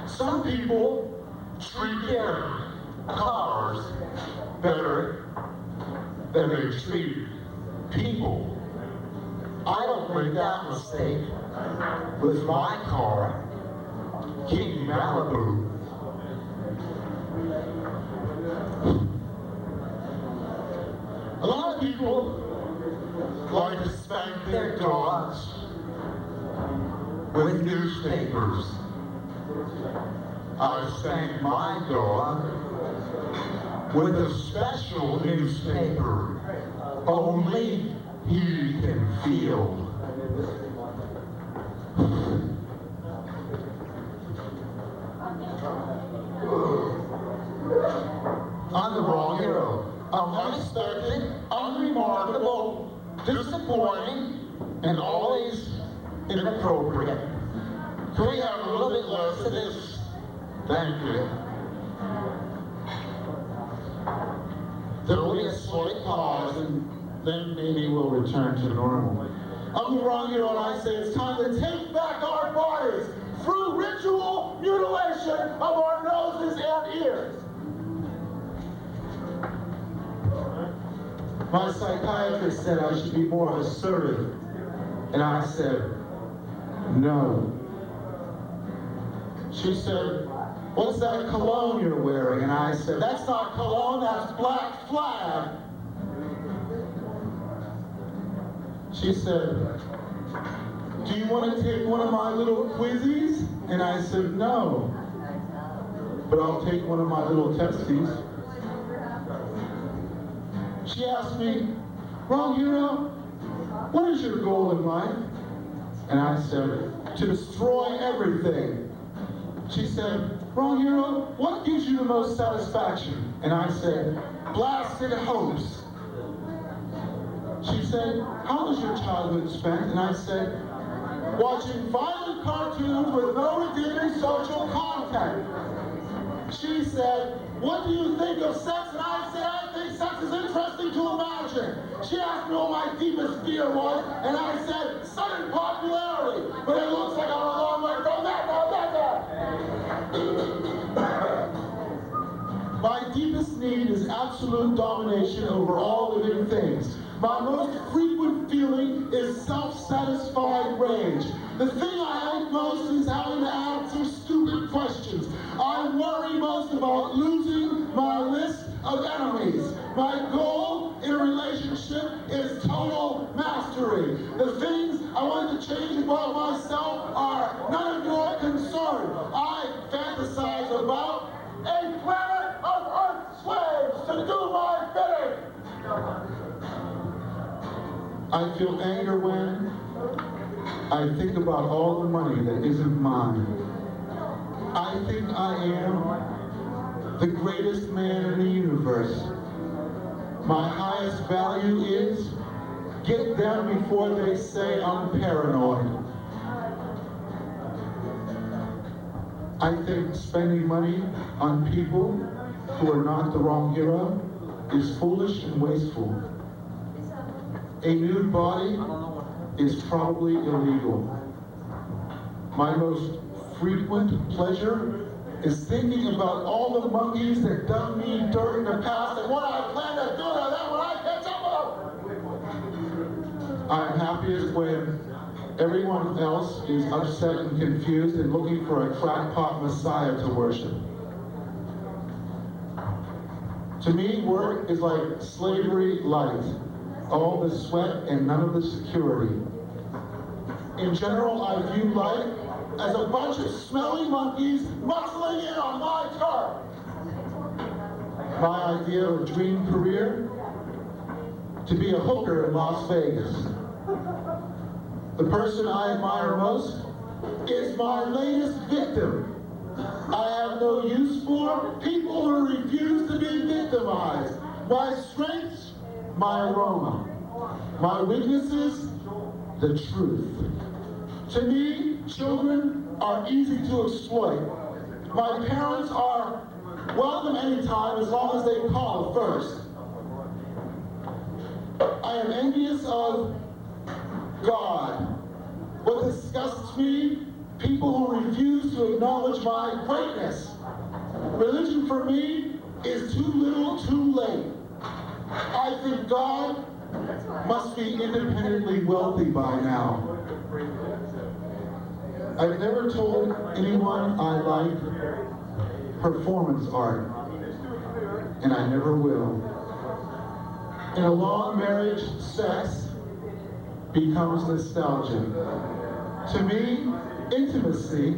F: Some people treat their cars better than they treat people. I don't make that mistake with my car, King Malibu. A lot of people like to spank their dogs with newspapers. I spank my dog with a special newspaper only he can feel. I'm the wrong hero. I'm unexpected, unremarkable, disappointing, and always inappropriate. Can we have a little bit less of this? Thank you. There will be a slight pause, and then maybe we'll return to normal. I'm the wrong hero, and I say it's time to take back our bodies.
A: through ritual mutilation of our noses and ears. My psychiatrist said I should be more assertive, and I said, no. She said, what's that cologne you're wearing? And I said, that's not cologne, that's Black Flag. She said, do you want to take one of my little quizzes? And I said, no, but I'll take one of my little testes. She asked me, Wrong Hero, what is your goal in life? And I said, to destroy everything. She said, Wrong Hero, what gives you the most satisfaction? And I said, blasted hopes. She said, how was your childhood spent? And I said, watching violent cartoons with no redeeming social content. She said, what do you think of sex? And I said, I think sex is interesting to imagine. She asked me what my deepest fear was, and I said, sudden popularity. But it looks like I'm a long way from that now, my deepest need is absolute domination over all living things. My most frequent feeling is self-satisfied rage. The thing I hate most is having to answer stupid questions. I worry most about losing my list of enemies. My goal in a relationship is total mastery. The things I want to change about myself are none of your concern. I fantasize about a planet of Earth slaves to do my bidding. I feel anger when I think about all the money that isn't mine. I think I am the greatest man in the universe. My highest value is get them before they say I'm paranoid. I think spending money on people who are not the wrong hero is foolish and wasteful. A nude body is probably illegal. My most frequent pleasure is thinking about all the monkeys that done me dirt in the past and what I plan to do to them when I catch up with them. I'm happiest when everyone else is upset and confused and looking for a crackpot messiah to worship. To me, work is like slavery light. All the sweat and none of the security. In general, I view life as a bunch of smelly monkeys muscling in on my turf. My idea of a dream career? To be a hooker in Las Vegas. The person I admire most is my latest victim. I have no use for people who refuse to be victimized. My strengths? My aroma. My weaknesses, the truth. To me, children are easy to exploit. My parents are welcome anytime as long as they call first. I am envious of God. What disgusts me, people who refuse to acknowledge my greatness. Religion for me is too little, too late. I think God must be independently wealthy by now. I've never told anyone I like performance art, and I never will. In a long marriage, sex becomes nostalgia. To me, intimacy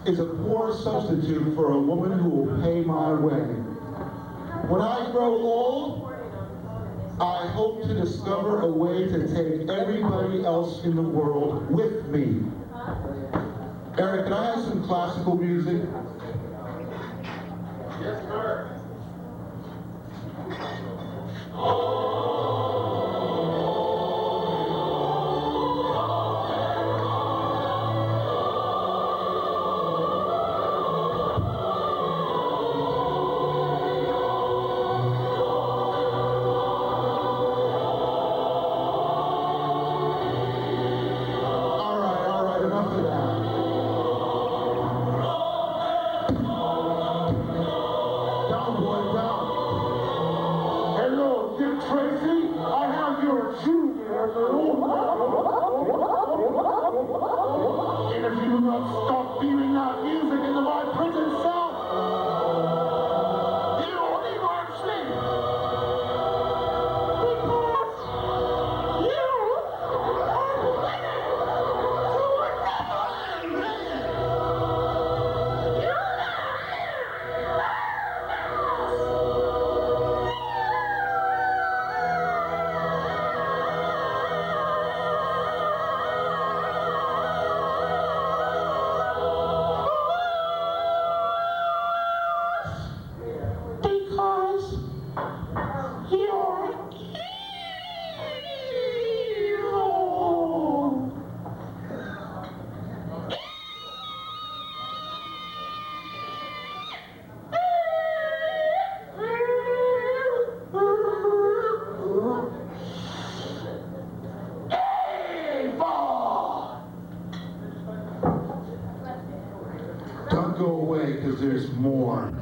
A: is a poor substitute for a woman who will pay my way. When I grow old, I hope to discover a way to take everybody else in the world with me. Eric, can I have some classical music?
D: Yes, sir.
A: All right, enough of that. Tracy, I have your junior. And if you do not stop beating that music into my prison cell, you will be my sleep. Don't go away, because there's more.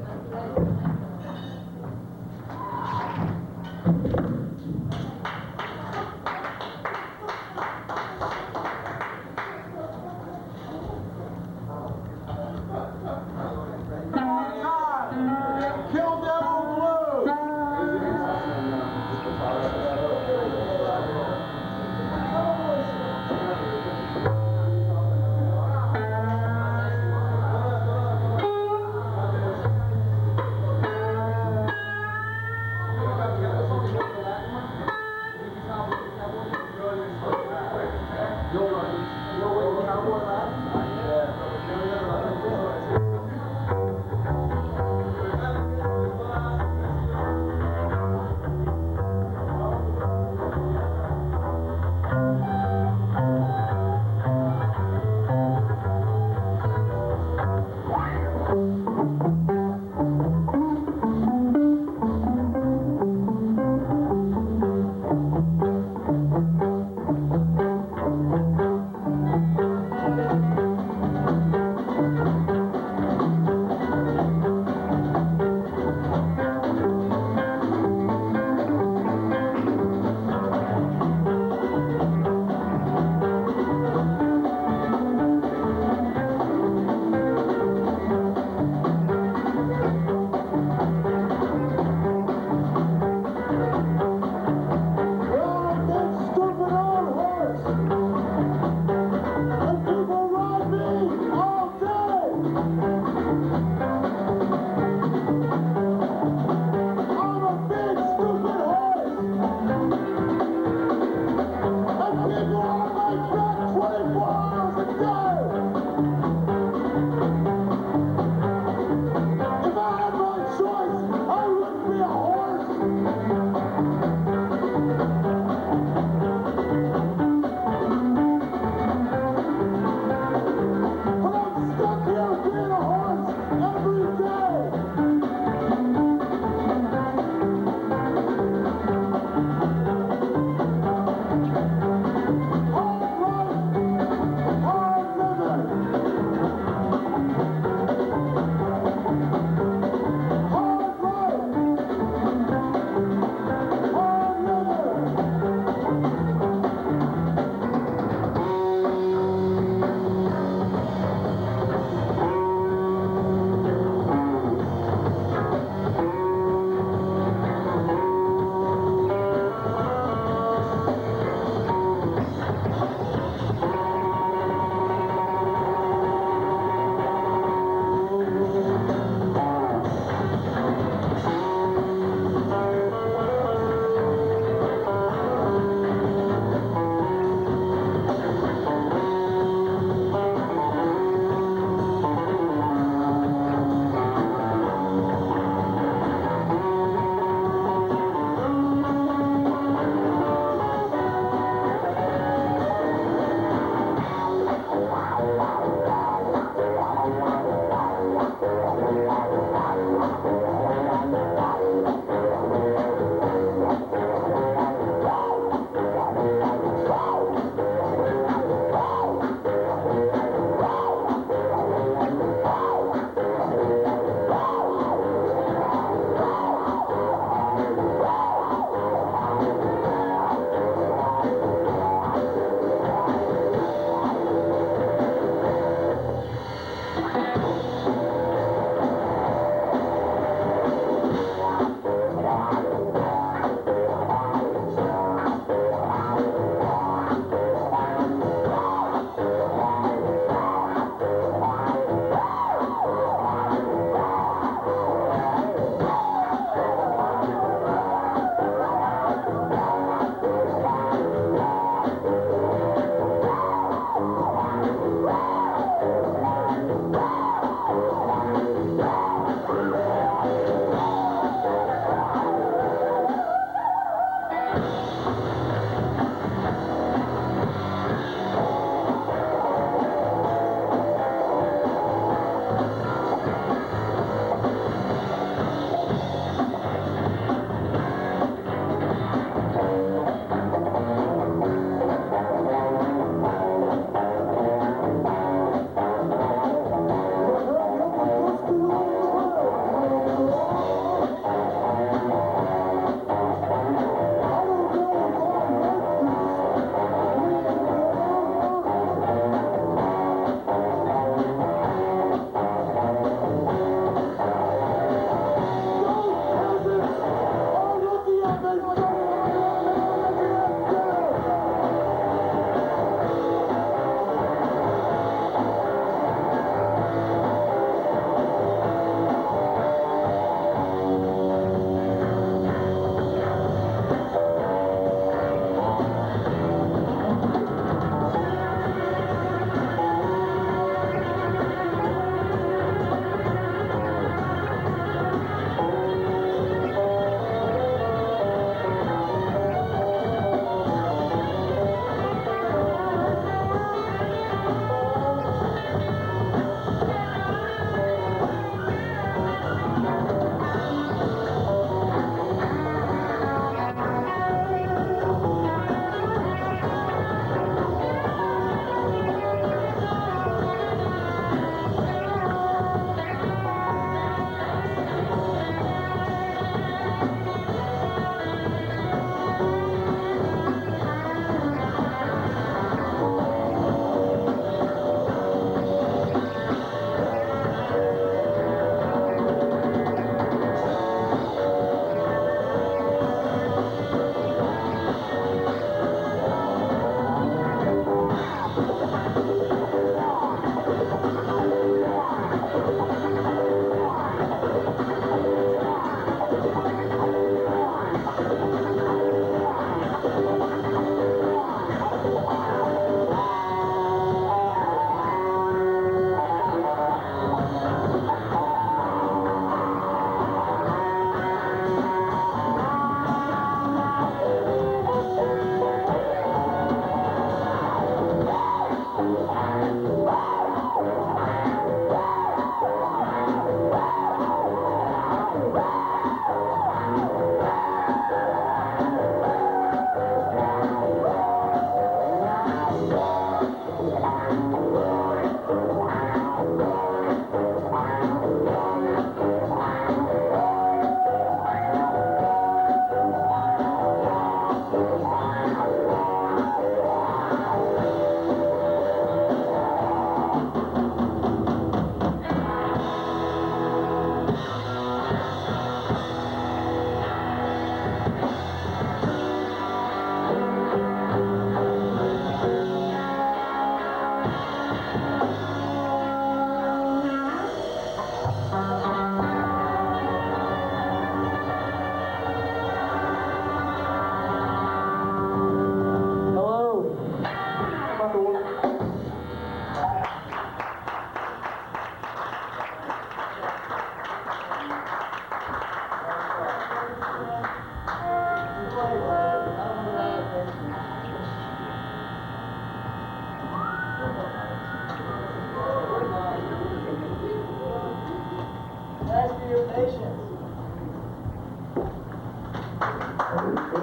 A: Kill Devil Blue!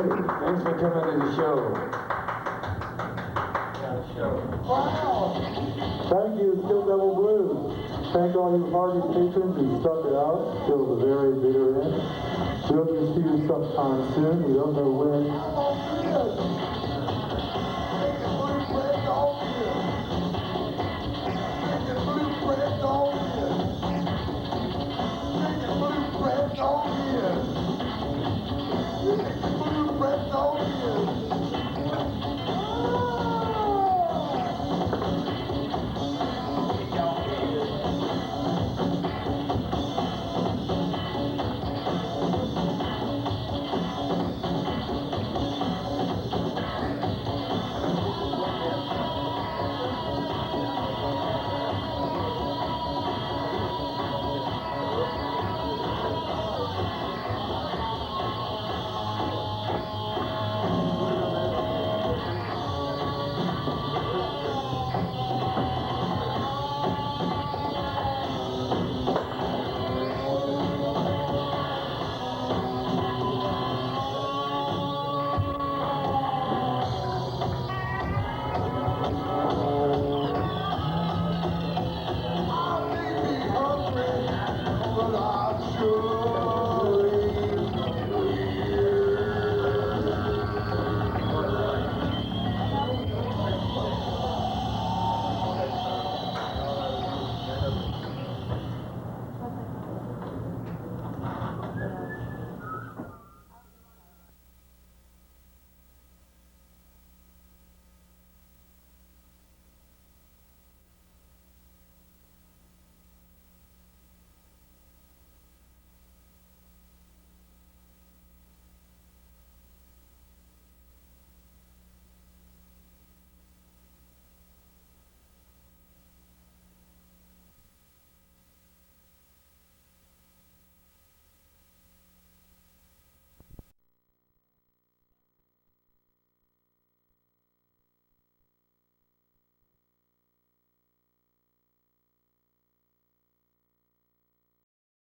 J: Thanks for coming to the show.
A: Thank you, Kill Devil Blues. Thank all you Harvey patrons who stuck it out till the very bitter end. We'll see you sometime soon. We don't know when.